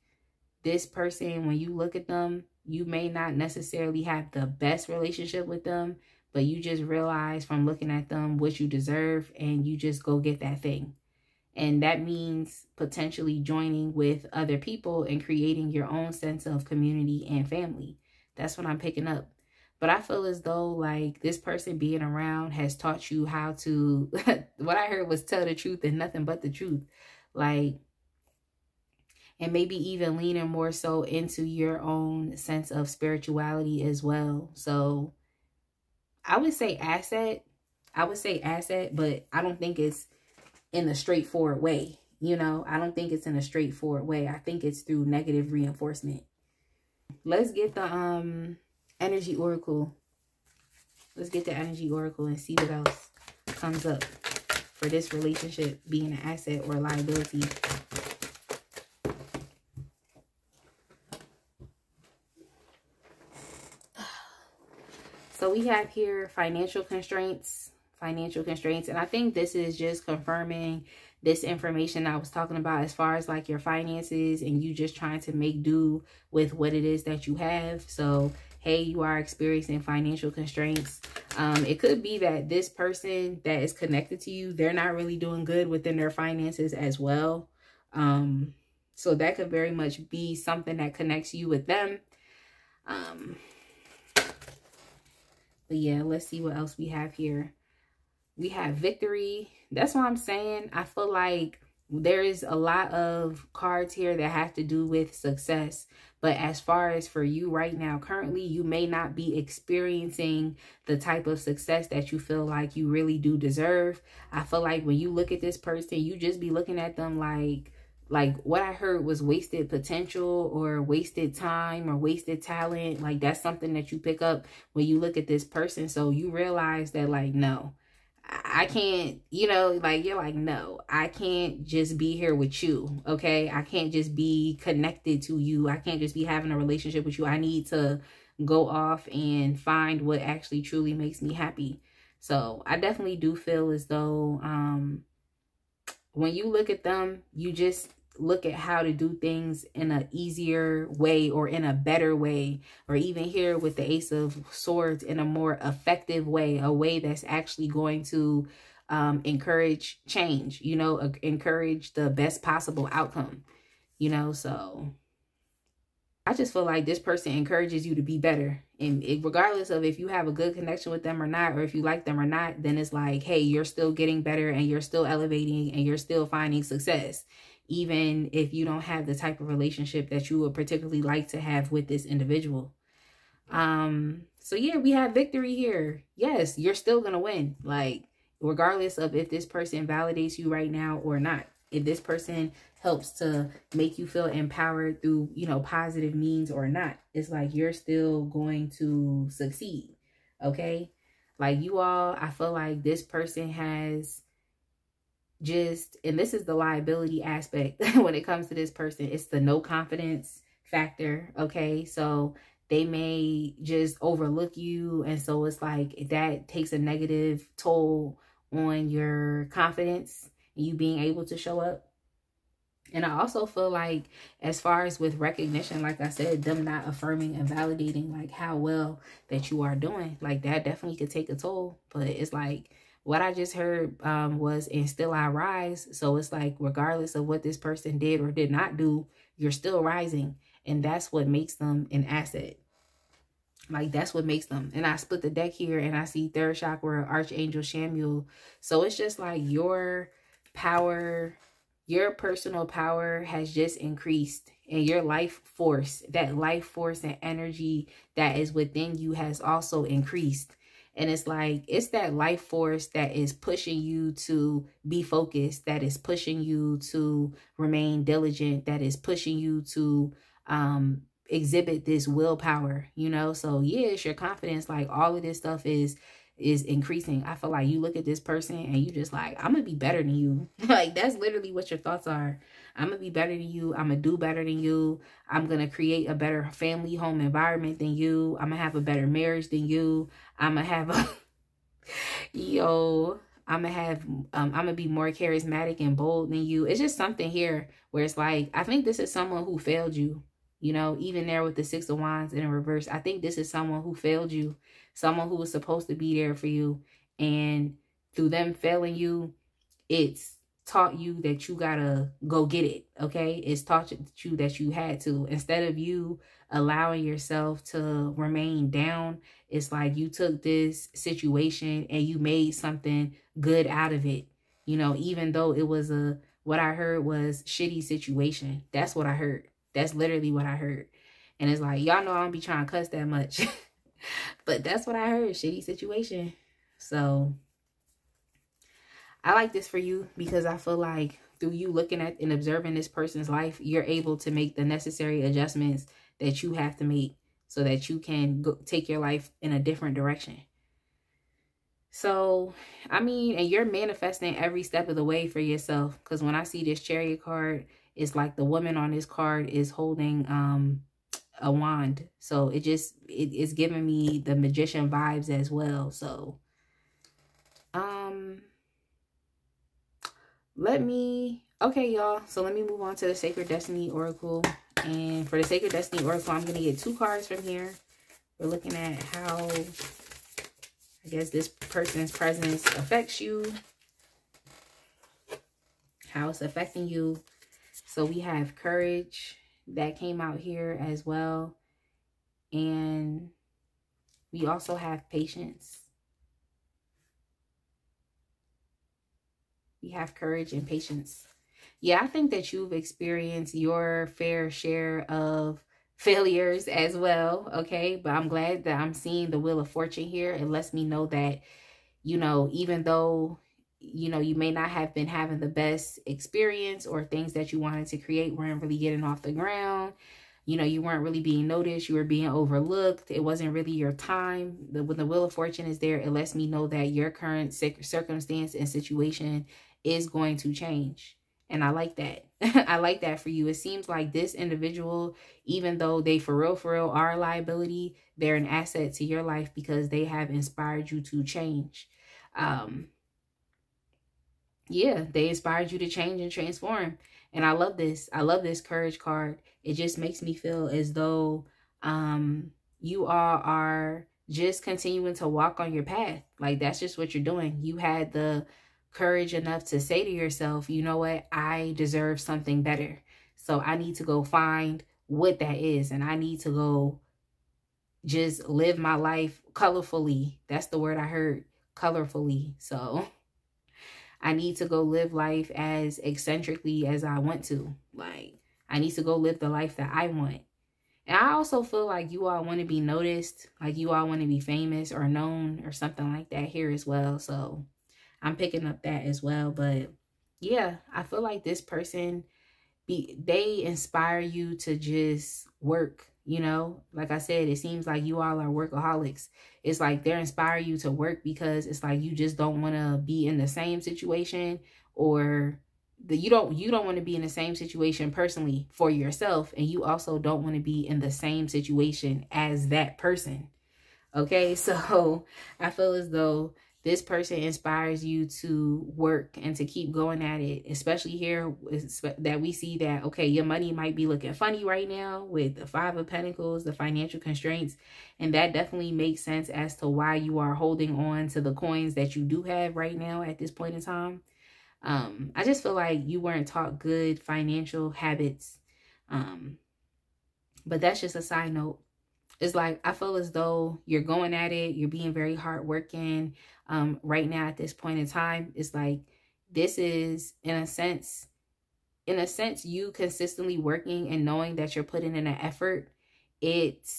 A: this person, when you look at them, you may not necessarily have the best relationship with them, but you just realize from looking at them what you deserve and you just go get that thing. And that means potentially joining with other people and creating your own sense of community and family. That's what I'm picking up. But I feel as though like this person being around has taught you how to, what I heard was tell the truth and nothing but the truth. Like, and maybe even leaning more so into your own sense of spirituality as well. So I would say asset. I would say asset, but I don't think it's in a straightforward way. You know, I don't think it's in a straightforward way. I think it's through negative reinforcement. Let's get the energy oracle. Let's get the energy oracle and see what else comes up for this relationship being an asset or a liability. So we have here financial constraints. And I think this is just confirming this information I was talking about as far as like your finances and you just trying to make do with what it is that you have. So, hey, you are experiencing financial constraints. It could be that this person that is connected to you, they're not really doing good within their finances as well. So that could very much be something that connects you with them. But yeah, let's see what else we have here. We have victory. That's what I'm saying. I feel like there is a lot of cards here that have to do with success. But as far as for you right now, currently, you may not be experiencing the type of success that you feel like you really do deserve. I feel like when you look at this person, you just be looking at them like what I heard was wasted potential or wasted time or wasted talent. Like that's something that you pick up when you look at this person. So you realize that like, no, I can't, you know, like you're like, no, I can't just be here with you. Okay. I can't just be connected to you. I can't just be having a relationship with you. I need to go off and find what actually truly makes me happy. So I definitely do feel as though, when you look at them, you just look at how to do things in an easier way or in a better way, or even here with the Ace of Swords, in a more effective way, a way that's actually going to encourage change, you know, encourage the best possible outcome, you know. So I just feel like this person encourages you to be better. And regardless of if you have a good connection with them or not, or if you like them or not, then it's like, hey, you're still getting better and you're still elevating and you're still finding success, even if you don't have the type of relationship that you would particularly like to have with this individual. So yeah, we have victory here. Yes, you're still gonna win. Like, regardless of if this person validates you right now or not. If this person helps to make you feel empowered through, you know, positive means or not, it's like you're still going to succeed. Okay? Like, you all, I feel like this person has just, and this is the liability aspect when it comes to this person, it's the no confidence factor. Okay? So they may just overlook you. And so it's like that takes a negative toll on your confidence and you being able to show up. And I also feel like, as far as with recognition, like I said, them not affirming and validating like how well that you are doing, like that definitely could take a toll. But it's like what I just heard was, and still I rise. So it's like, regardless of what this person did or did not do, you're still rising. And that's what makes them an asset. Like, that's what makes them. And I split the deck here and I see third chakra, Archangel Shamuel. So it's just like your power, your personal power has just increased, and your life force, that life force and energy that is within you has also increased. And it's like, it's that life force that is pushing you to be focused, that is pushing you to remain diligent, that is pushing you to exhibit this willpower, you know. So yeah, it's your confidence. Like, all of this stuff is increasing. I feel like you look at this person and you just like, I'm gonna be better than you. Like, that's literally what your thoughts are. I'm gonna be better than you. I'm gonna do better than you. I'm gonna create a better family home environment than you. I'm gonna have a better marriage than you. I'm gonna have a I'm gonna be more charismatic and bold than you. It's just something here where it's like, I think this is someone who failed you. You know, even there with the Six of Wands in reverse, I think this is someone who failed you, someone who was supposed to be there for you. And through them failing you, it's taught you that you gotta go get it, okay? It's taught you that you had to. Instead of you allowing yourself to remain down, it's like you took this situation and you made something good out of it. You know, even though it was what I heard was shitty situation. That's what I heard. That's literally what I heard. And it's like, y'all know I don't be trying to cuss that much. But that's what I heard. Shitty situation. So I like this for you because I feel like through you looking at and observing this person's life, you're able to make the necessary adjustments that you have to make so that you can take your life in a different direction. So, I mean, and you're manifesting every step of the way for yourself. Because when I see this Chariot card, it's like the woman on this card is holding a wand. So it's giving me the magician vibes as well. So okay, y'all, so let me move on to the Sacred Destiny Oracle. And for the Sacred Destiny Oracle, I'm gonna get 2 cards from here. We're looking at how, I guess, this person's presence affects you, how it's affecting you. So we have courage that came out here as well. And we also have patience. We have courage and patience. Yeah, I think that you've experienced your fair share of failures as well, okay? But I'm glad that I'm seeing the Wheel of Fortune here. It lets me know that, you know, even though, you know, you may not have been having the best experience, or things that you wanted to create weren't really getting off the ground. You know, you weren't really being noticed. You were being overlooked. It wasn't really your time. When the Wheel of Fortune is there, it lets me know that your current circumstance and situation is going to change. And I like that. I like that for you. It seems like this individual, even though they for real are a liability, they're an asset to your life because they have inspired you to change. Yeah, they inspired you to change and transform. And I love this. I love this courage card. It just makes me feel as though you all are just continuing to walk on your path. Like, that's just what you're doing. You had the courage enough to say to yourself, you know what, I deserve something better. So I need to go find what that is. And I need to go just live my life colorfully. That's the word I heard, colorfully. So I need to go live life as eccentrically as I want to. Like, I need to go live the life that I want. And I also feel like you all want to be noticed, like you all want to be famous or known or something like that here as well. So I'm picking up that as well. But yeah, I feel like this person, they inspire you to just work, you know. Like I said, it seems like you all are workaholics. It's like they're inspiring you to work because it's like you just don't want to be in the same situation, or you don't want to be in the same situation personally for yourself, and you also don't want to be in the same situation as that person. Okay, so I feel as though this person inspires you to work and to keep going at it, especially here that we see that, okay, your money might be looking funny right now with the 5 of Pentacles, the financial constraints, and that definitely makes sense as to why you are holding on to the coins that you do have right now at this point in time. I just feel like you weren't taught good financial habits, but that's just a side note. It's like, I feel as though you're going at it. You're being very hardworking right now at this point in time. It's like, this is, in a sense, you consistently working and knowing that you're putting in an effort. It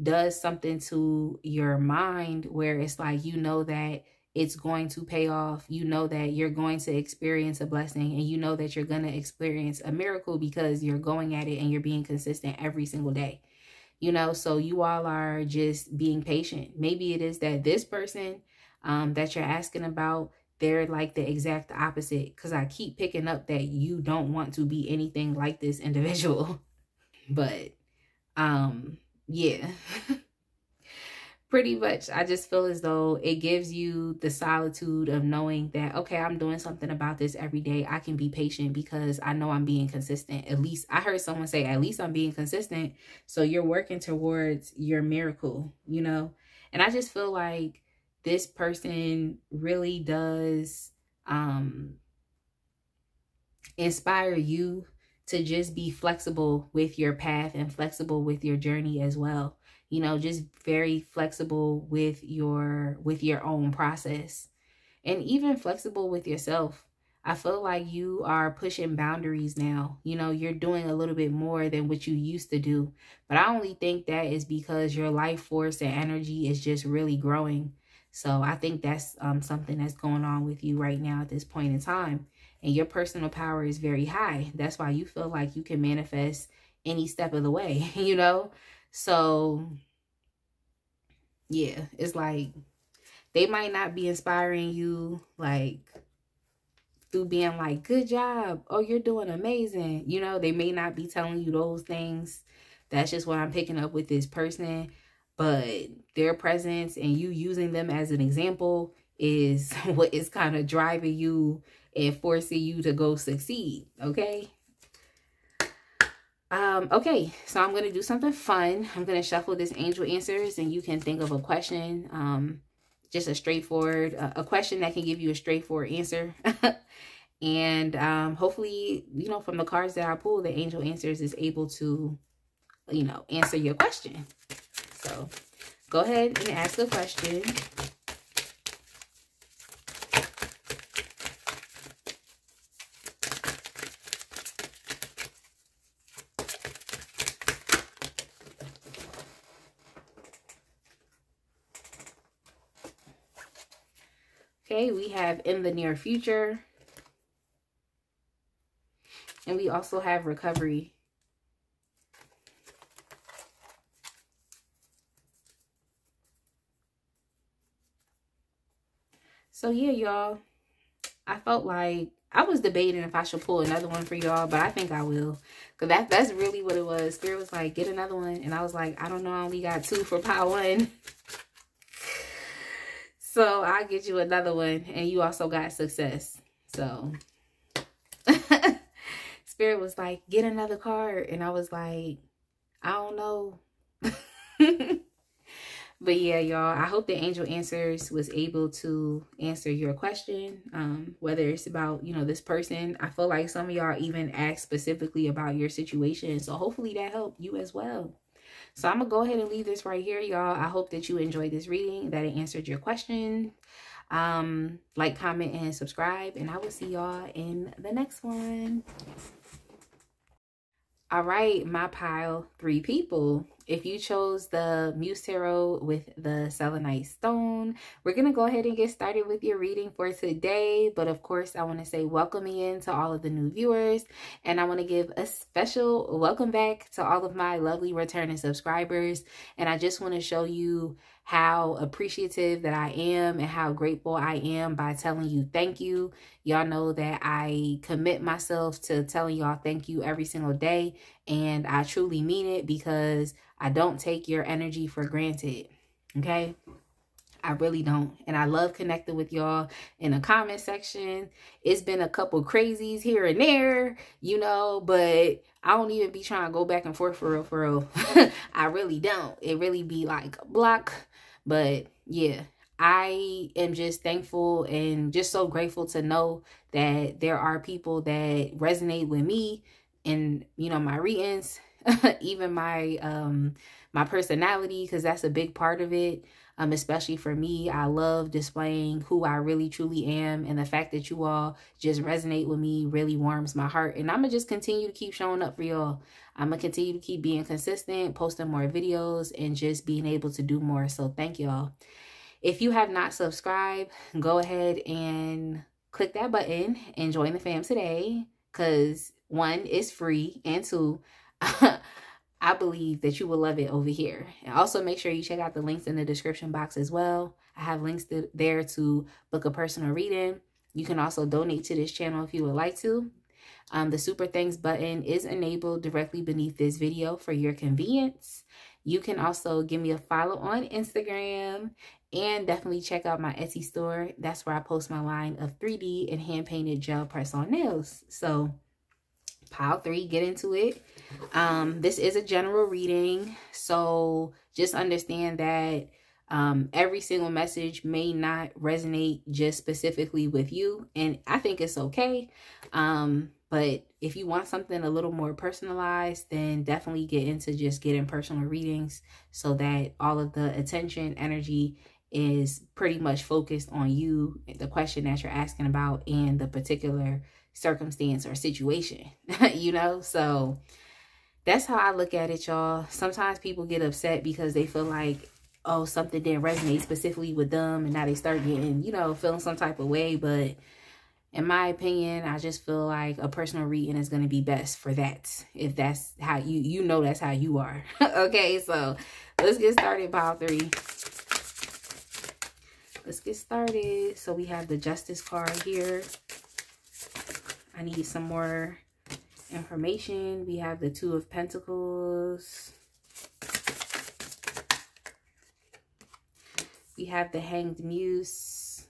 A: does something to your mind where it's like, you know that it's going to pay off. You know that you're going to experience a blessing, and you know that you're going to experience a miracle because you're going at it and you're being consistent every single day. You know, so you all are just being patient. Maybe it is that this person that you're asking about, they're like the exact opposite, because I keep picking up that you don't want to be anything like this individual. But yeah. Pretty much, I just feel as though it gives you the solitude of knowing that, okay, I'm doing something about this every day. I can be patient because I know I'm being consistent. At least, I heard someone say, at least I'm being consistent. So you're working towards your miracle, you know? And I just feel like this person really does inspire you to just be flexible with your path and flexible with your journey as well. You know, just very flexible with your own process, and even flexible with yourself. I feel like you are pushing boundaries now. You know, you're doing a little bit more than what you used to do. But I only think that is because your life force and energy is just really growing. So I think that's something that's going on with you right now at this point in time. And your personal power is very high. That's why you feel like you can manifest any step of the way, you know? So, yeah, it's like they might not be inspiring you like through being like, good job, oh, you're doing amazing. You know, they may not be telling you those things. That's just what I'm picking up with this person. But their presence and you using them as an example is what is kind of driving you and forcing you to go succeed, okay? Okay, so I'm going to do something fun. I'm going to shuffle this angel answers, and you can think of a question, just a straightforward, a question that can give you a straightforward answer. And hopefully, you know, from the cards that I pull, the angel answers is able to, you know, answer your question. So go ahead and ask a question. Okay, we have in the near future. And we also have recovery. So yeah, y'all, I felt like I was debating if I should pull another one for y'all, but I think I will. Because that's really what it was. Spirit was like, get another one. And I was like, I don't know, I only got 2 for pile 1. So I'll get you another one. And you also got success. So Spirit was like, get another card. And I was like, I don't know. But yeah, y'all, I hope the Angel Answers was able to answer your question, whether it's about, you know, this person. I feel like some of y'all even asked specifically about your situation. So hopefully that helped you as well. So I'm going to go ahead and leave this right here, y'all. I hope that you enjoyed this reading, that it answered your question. Like, comment, and subscribe. And I will see y'all in the next one. All right, my pile 3 people. If you chose the Muse Tarot with the Selenite Stone, we're going to go ahead and get started with your reading for today. But of course, I want to say welcome again to all of the new viewers. And I want to give a special welcome back to all of my lovely returning subscribers. And I just want to show you how appreciative that I am and how grateful I am by telling you thank you. Y'all know that I commit myself to telling y'all thank you every single day. And I truly mean it because I don't take your energy for granted. Okay? I really don't. And I love connecting with y'all in the comment section. It's been a couple crazies here and there, you know, but I don't even be trying to go back and forth for real, for real. I really don't. It really be like a block. But yeah, I am just thankful and just so grateful to know that there are people that resonate with me and, you know, my readings, even my my personality, because that's a big part of it. Especially for me, I love displaying who I really truly am, and the fact that you all just resonate with me really warms my heart. And I'm gonna just continue to keep showing up for y'all. I'm gonna continue to keep being consistent, posting more videos, and just being able to do more. So thank y'all. If you have not subscribed, go ahead and click that button and join the fam today, because 1, it's free, and 2, I believe that you will love it over here. And also make sure you check out the links in the description box as well. I have links there to book a personal reading. You can also donate to this channel if you would like to. The super thanks button is enabled directly beneath this video for your convenience. You can also give me a follow on Instagram, and definitely check out my Etsy store. That's where I post my line of 3D and hand-painted gel press-on nails. So pile 3, get into it. This is a general reading, so just understand that every single message may not resonate just specifically with you, and I think it's okay. But if you want something a little more personalized, then definitely get into just getting personal readings so that all of the attention, energy is pretty much focused on you, the question that you're asking about, and the particular circumstance or situation, you know? So that's how I look at it, y'all. Sometimes people get upset because they feel like, oh, something didn't resonate specifically with them, and now they start getting, you know, feeling some type of way. But in my opinion, I just feel like a personal reading is going to be best for that, if that's how you know that's how you are. Okay, so let's get started, pile 3. Let's get started. So we have the Justice card here. I need some more information. We have the 2 of Pentacles. We have the Hanged Muse.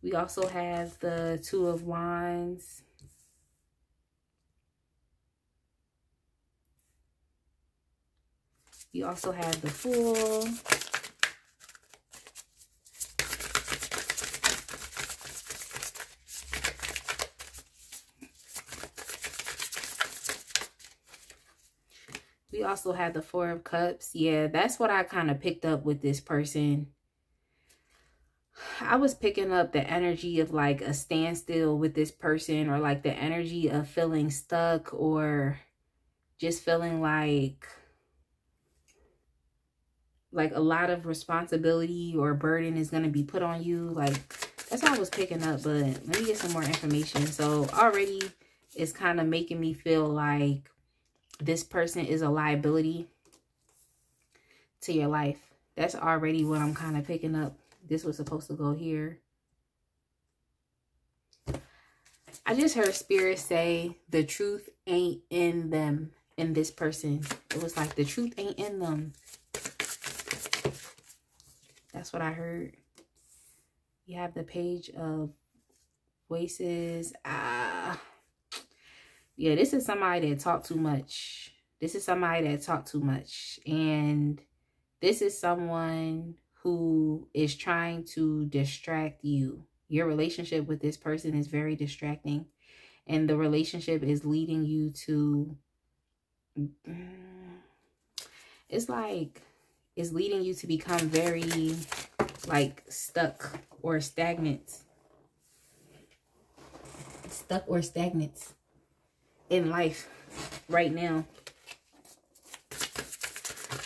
A: We also have the 2 of Wands. We also have the Fool. We also have the 4 of Cups. Yeah, that's what I kind of picked up with this person. I was picking up the energy of like a standstill with this person, or like the energy of feeling stuck, or just feeling like a lot of responsibility or burden is going to be put on you. Like, that's what I was picking up. But let me get some more information. So already it's kind of making me feel like this person is a liability to your life. That's already what I'm kind of picking up. This was supposed to go here. I just heard Spirit say the truth ain't in them, in this person. It was like the truth ain't in them. That's what I heard. You have the Page of Voices. Yeah, this is somebody that talk too much. This is somebody that talk too much. And this is someone who is trying to distract you. Your relationship with this person is very distracting. And the relationship is leading you to, it's like, it's leading you to become very, like, stuck or stagnant. Stuck or stagnant in life right now.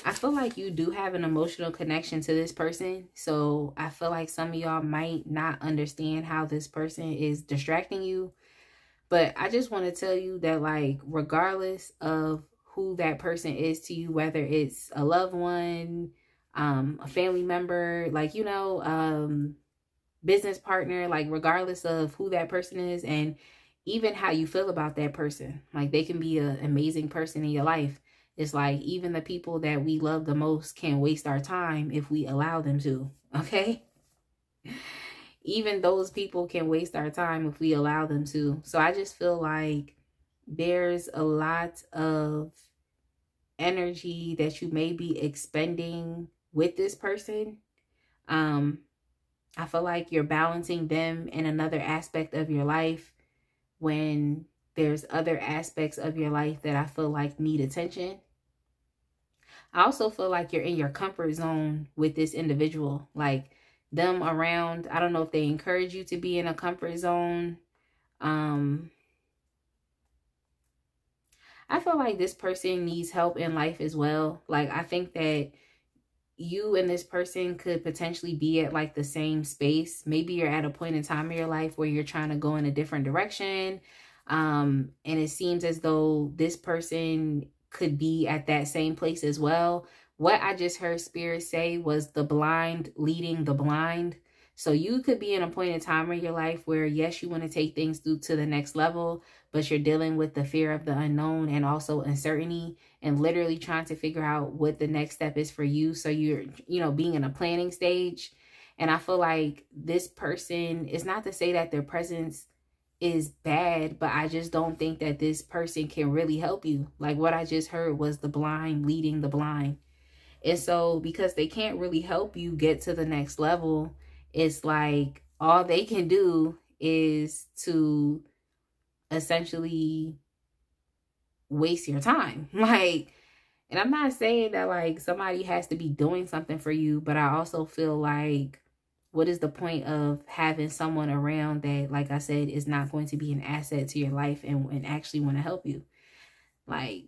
A: I feel like you do have an emotional connection to this person. So I feel like some of y'all might not understand how this person is distracting you. But I just want to tell you that, like, regardless of who that person is to you, whether it's a loved one, a family member, like, you know, business partner, like, regardless of who that person is and even how you feel about that person, like, they can be an amazing person in your life. It's like even the people that we love the most can waste our time if we allow them to, okay? Even those people can waste our time if we allow them to. So I just feel like there's a lot of energy that you may be expending with this person. I feel like you're balancing them in another aspect of your life when there's other aspects of your life that I feel like need attention. I also feel like you're in your comfort zone with this individual. Like, them around, I don't know if they encourage you to be in a comfort zone. I feel like this person needs help in life as well. Like, I think that you and this person could potentially be at, like, the same space. Maybe you're at a point in time in your life where you're trying to go in a different direction. And it seems as though this person could be at that same place as well. What I just heard Spirit say was the blind leading the blind. So you could be in a point in time in your life where, yes, you want to take things through to the next level, but you're dealing with the fear of the unknown and also uncertainty and literally trying to figure out what the next step is for you. So you're, you know, being in a planning stage. And I feel like this person, is not to say that their presence is bad, but I just don't think that this person can really help you. Like, what I just heard was the blind leading the blind. And so because they can't really help you get to the next level, it's like all they can do is to essentially waste your time. Like, and I'm not saying that, like, somebody has to be doing something for you, but I also feel like, what is the point of having someone around that, like I said, is not going to be an asset to your life and actually want to help you? Like,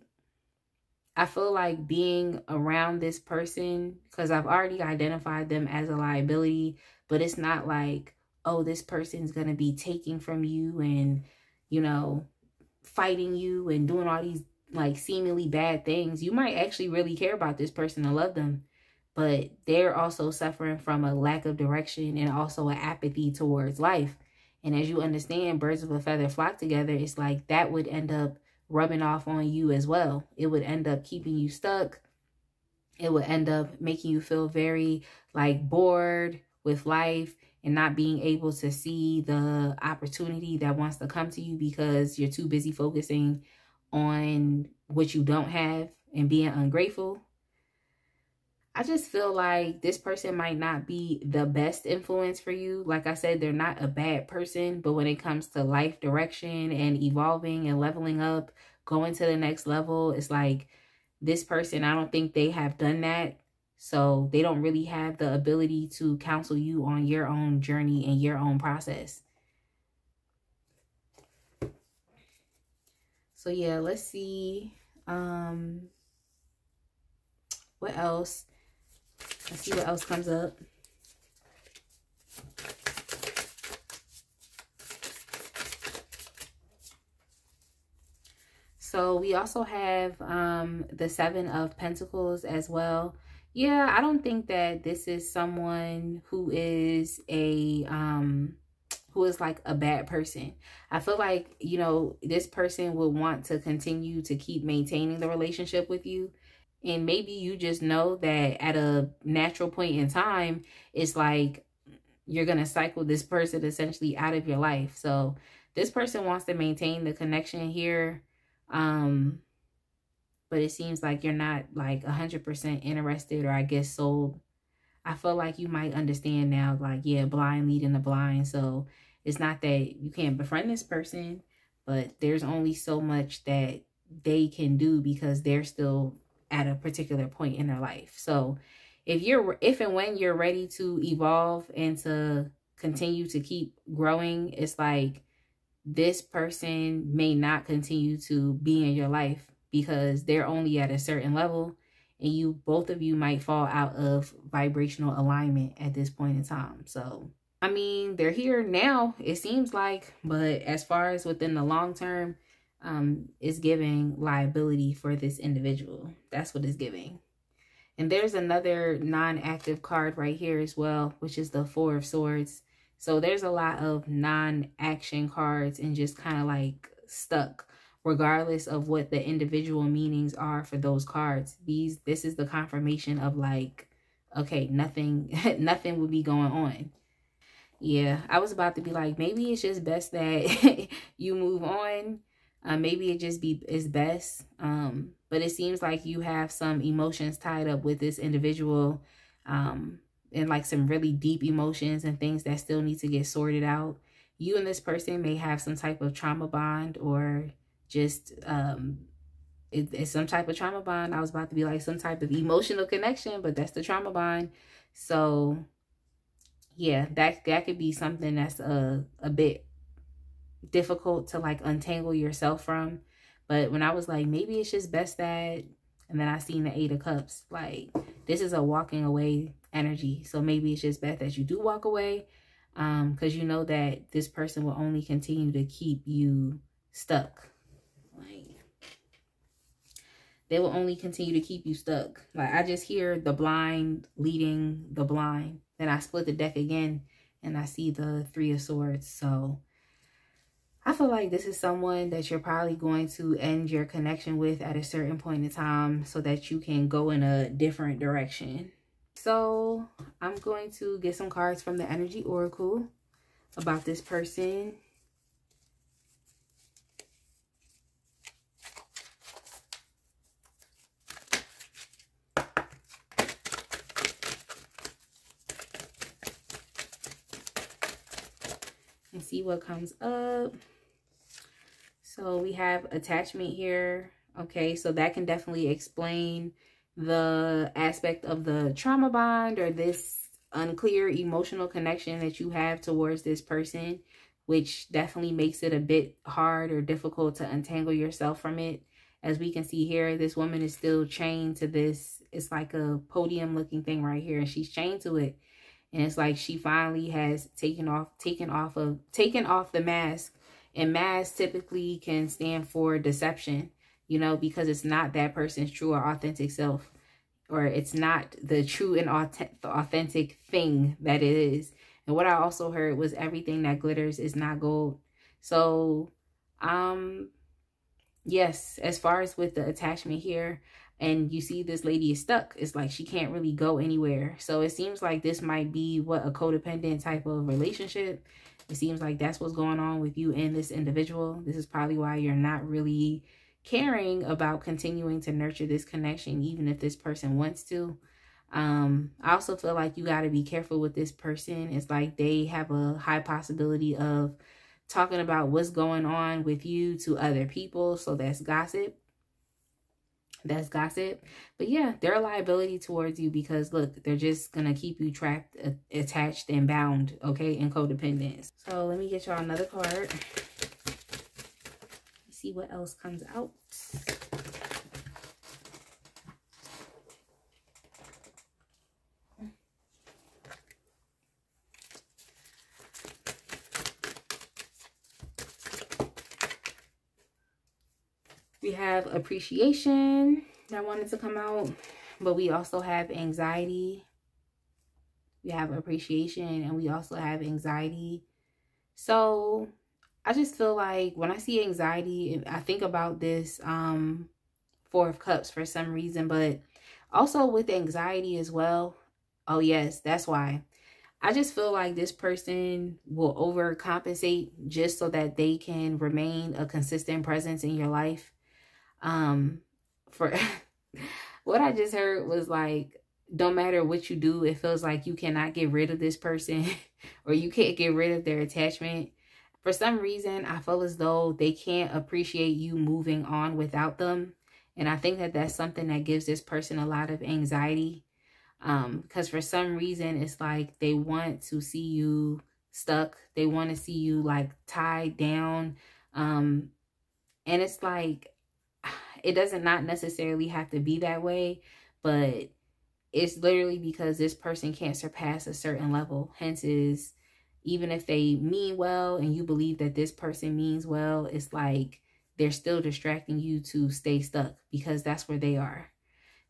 A: I feel like being around this person, because I've already identified them as a liability, but it's not like, oh, this person's going to be taking from you and, you know, fighting you and doing all these, like, seemingly bad things. You might actually really care about this person and love them, but they're also suffering from a lack of direction and also an apathy towards life. And as you understand, birds of a feather flock together. It's like that would end up rubbing off on you as well. It would end up keeping you stuck. It would end up making you feel very, like, bored with life and not being able to see the opportunity that wants to come to you because you're too busy focusing on what you don't have and being ungrateful. I just feel like this person might not be the best influence for you. Like I said, they're not a bad person, but when it comes to life direction and evolving and leveling up, going to the next level, it's like this person, I don't think they have done that. So they don't really have the ability to counsel you on your own journey and your own process. So yeah, let's see. What else? Let's see what else comes up. So we also have the Seven of Pentacles as well. Yeah, I don't think that this is someone who is like a bad person. I feel like, you know, this person will want to continue to keep maintaining the relationship with you. And maybe you just know that at a natural point in time, it's like you're going to cycle this person essentially out of your life. So this person wants to maintain the connection here. But it seems like you're not like 100% interested, or I guess sold. I feel like you might understand now, like, yeah, blind leading the blind. So it's not that you can't befriend this person, but there's only so much that they can do because they're still at a particular point in their life. So if and when you're ready to evolve and to continue to keep growing, it's like this person may not continue to be in your life because they're only at a certain level, and both of you might fall out of vibrational alignment at this point in time. So, I mean, they're here now, it seems like, but as far as within the long term, it's giving liability for this individual. That's what it's giving. And there's another non-active card right here as well, which is the Four of Swords. So there's a lot of non-action cards and just kind of like stuck, regardless of what the individual meanings are for those cards. This is the confirmation of like, okay, nothing will be going on. Yeah, I was about to be like, maybe it's just best that you move on. Maybe it just is best. But it seems like you have some emotions tied up with this individual, and like some really deep emotions and things that still need to get sorted out. You and this person may have some type of trauma bond, or just it's some type of trauma bond. I was about to be like some type of emotional connection, but that's the trauma bond. So yeah, that could be something that's a bit difficult to like untangle yourself from. But when I was like, maybe it's just best that, and then I seen the Eight of Cups, like this is a walking away energy. So maybe it's just best that you do walk away, because you know that this person will only continue to keep you stuck. Like, they will only continue to keep you stuck. Like, I just hear the blind leading the blind. Then I split the deck again and I see the Three of Swords. So I feel like this is someone that you're probably going to end your connection with at a certain point in time so that you can go in a different direction. So I'm going to get some cards from the Energy Oracle about this person. And see what comes up. So we have attachment here. Okay, so that can definitely explain the aspect of the trauma bond, or this unclear emotional connection that you have towards this person, which definitely makes it a bit hard or difficult to untangle yourself from it. As we can see here, this woman is still chained to this. It's like a podium looking thing right here, and she's chained to it. And it's like she finally has taken off the mask. And mask typically can stand for deception, you know, because it's not that person's true or authentic self, or it's not the true and authentic thing that it is. And what I also heard was everything that glitters is not gold. So, yes, as far as with the attachment here, and you see this lady is stuck. It's like she can't really go anywhere. So it seems like this might be a codependent type of relationship. It seems like that's what's going on with you and this individual. This is probably why you're not really caring about continuing to nurture this connection, even if this person wants to. I also feel like you got to be careful with this person. It's like they have a high possibility of talking about what's going on with you to other people. So that's gossip. That's gossip. But yeah, they're a liability towards you because look, they're just gonna keep you trapped, attached, and bound, okay, in codependence. So let me get y'all another card. See what else comes out. We have appreciation that wanted to come out, but we also have anxiety. We have appreciation and we also have anxiety. So I just feel like when I see anxiety, I think about this Four of Cups for some reason, but also with anxiety as well. Oh yes, that's why. I just feel like this person will overcompensate just so that they can remain a consistent presence in your life. For what I just heard was like, don't matter what you do, it feels like you cannot get rid of this person or you can't get rid of their attachment. For some reason, I feel as though they can't appreciate you moving on without them. And I think that that's something that gives this person a lot of anxiety. Because for some reason, it's like they want to see you stuck. They want to see you like tied down. And it's like, it doesn't not necessarily have to be that way, but it's literally because this person can't surpass a certain level. Hence is, even if they mean well and you believe that this person means well, it's like they're still distracting you to stay stuck because that's where they are.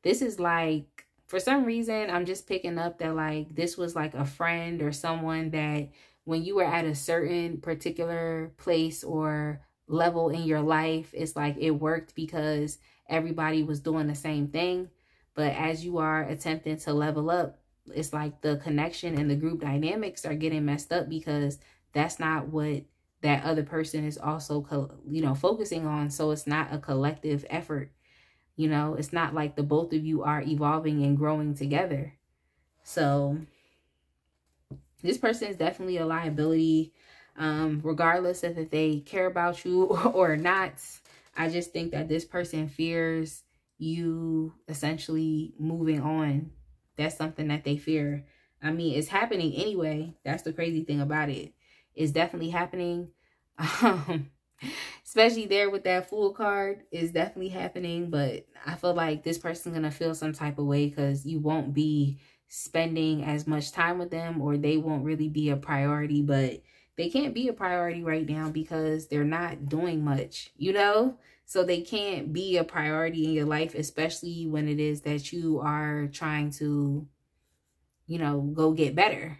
A: This is like, for some reason, I'm just picking up that like this was like a friend or someone that when you were at a certain particular place or level in your life, it's like it worked because everybody was doing the same thing. But as you are attempting to level up, it's like the connection and the group dynamics are getting messed up because that's not what that other person is also, you know, focusing on. So it's not a collective effort. You know, it's not like the both of you are evolving and growing together. So this person is definitely a liability, regardless of if they care about you or not. I just think that this person fears you essentially moving on. That's something that they fear. I mean, it's happening anyway. That's the crazy thing about it. It's definitely happening. Especially there with that Fool card, is definitely happening. But I feel like this person's going to feel some type of way because you won't be spending as much time with them, or they won't really be a priority. But they can't be a priority right now because they're not doing much, you know? So they can't be a priority in your life, especially when it is that you are trying to, you know, go get better,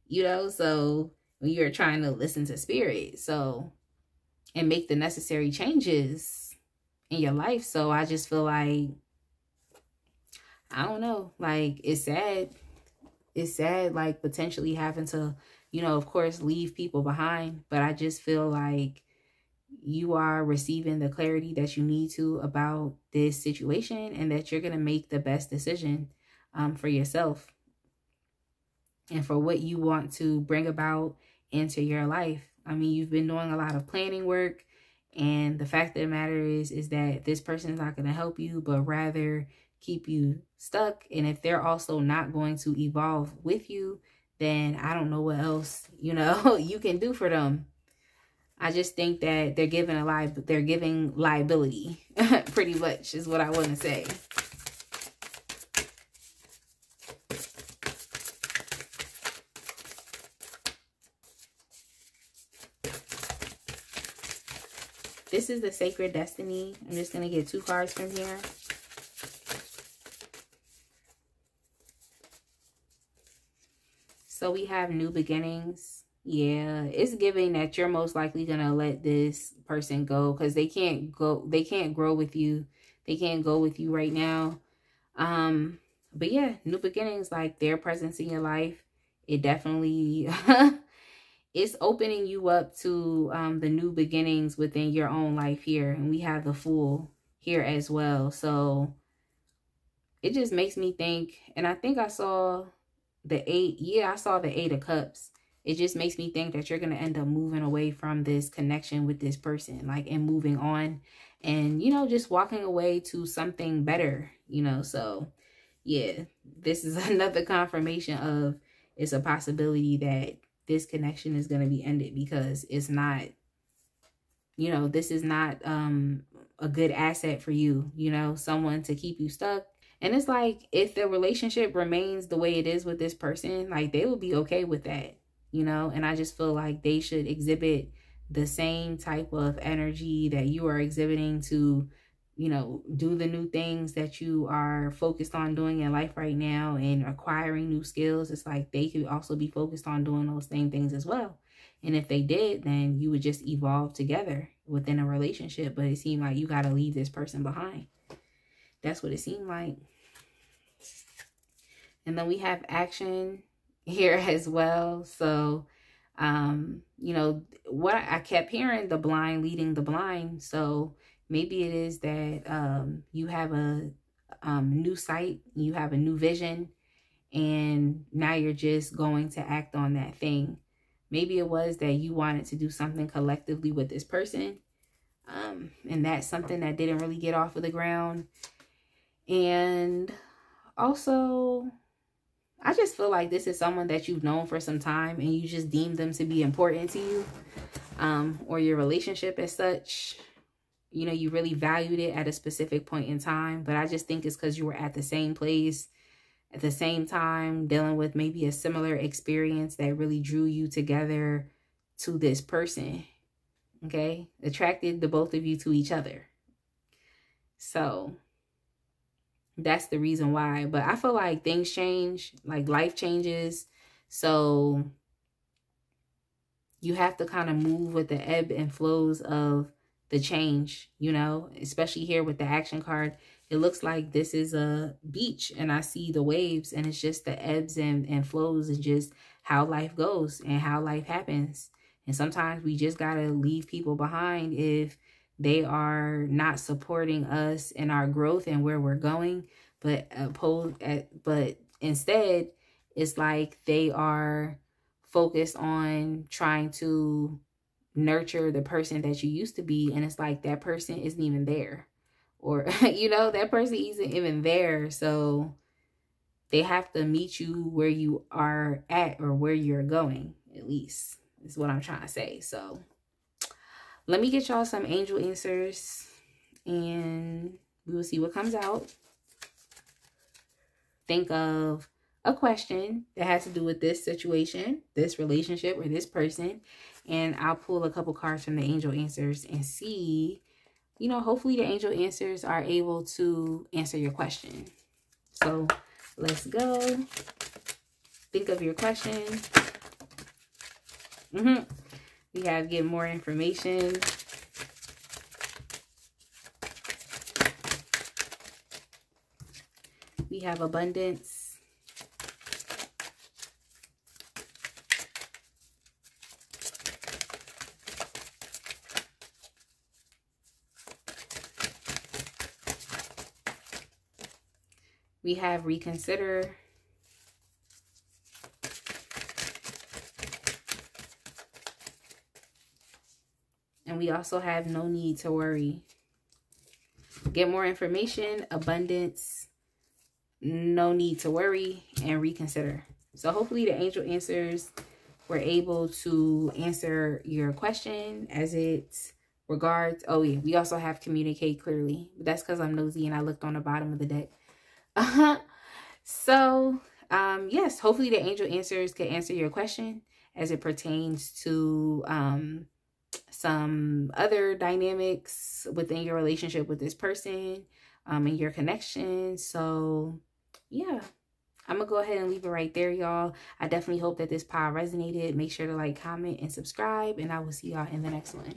A: you know? So when you're trying to listen to spirit, so, and make the necessary changes in your life. So I just feel like, I don't know, like it's sad. It's sad, like potentially having to, you know, of course, leave people behind. But I just feel like you are receiving the clarity that you need to about this situation, and that you're going to make the best decision for yourself and for what you want to bring about into your life. I mean, you've been doing a lot of planning work, and the fact of the matter is that this person is not going to help you, but rather keep you stuck. And if they're also not going to evolve with you, then I don't know what else, you know, you can do for them. I just think that they're giving liability, pretty much is what I want to say. This is the Sacred Destiny. I'm just going to get 2 cards from here. So we have new beginnings. Yeah, it's giving that you're most likely going to let this person go because they can't grow with you. They can't go with you right now. But yeah, new beginnings, like their presence in your life, it definitely it's opening you up to the new beginnings within your own life here. And we have the Fool here as well. So it just makes me think, and I think I saw the 8. Yeah, I saw the 8 of Cups. It just makes me think that you're going to end up moving away from this connection with this person, like, and moving on and, you know, just walking away to something better, you know. So yeah, this is another confirmation of it's a possibility that this connection is going to be ended because it's not, you know, this is not a good asset for you, you know, someone to keep you stuck. And it's like, if the relationship remains the way it is with this person, like they will be okay with that, you know. And I just feel like they should exhibit the same type of energy that you are exhibiting to, you know, do the new things that you are focused on doing in life right now and acquiring new skills. It's like they could also be focused on doing those same things as well. And if they did, then you would just evolve together within a relationship. But it seemed like you got to leave this person behind. That's what it seemed like. And then we have action here as well. So, you know, what I kept hearing, the blind leading the blind. So Maybe it is that you have a new sight, you have a new vision, and now you're just going to act on that thing. Maybe it was that you wanted to do something collectively with this person, and that's something that didn't really get off of the ground. And also, I just feel like this is someone that you've known for some time and you just deem them to be important to you, or your relationship as such. You know, you really valued it at a specific point in time, but I just think it's because you were at the same place at the same time, dealing with maybe a similar experience that really drew you together to this person. Okay, attracted the both of you to each other. So that's the reason why. But I feel like things change, like life changes. So you have to kind of move with the ebb and flows of the change, you know, especially here with the action card. It looks like this is a beach and I see the waves, and it's just the ebbs and flows and just how life goes and how life happens. And sometimes we just got to leave people behind if they are not supporting us in our growth and where we're going. But instead, it's like they are focused on trying to nurture the person that you used to be, and it's like that person isn't even there, or you know, that person isn't even there. So they have to meet you where you are at, or where you're going, at least is what I'm trying to say. So let me get y'all some angel answers and we will see what comes out. Think of a question that has to do with this situation, this relationship, or this person. And I'll pull a couple cards from the angel answers and see, you know, hopefully the angel answers are able to answer your question. So let's go. Think of your question. We have get more information. We have abundance. We have reconsider. And we also have no need to worry. Get more information, abundance, no need to worry, and reconsider. So hopefully the angel answers were able to answer your question as it regards. Oh yeah, we also have communicate clearly. That's because I'm nosy and I looked on the bottom of the deck. So yes, hopefully the angel answers can answer your question as it pertains to some other dynamics within your relationship with this person, and your connection. So yeah, I'm gonna go ahead and leave it right there, y'all. I definitely hope that this pile resonated. Make sure to like, comment, and subscribe, and I will see y'all in the next one.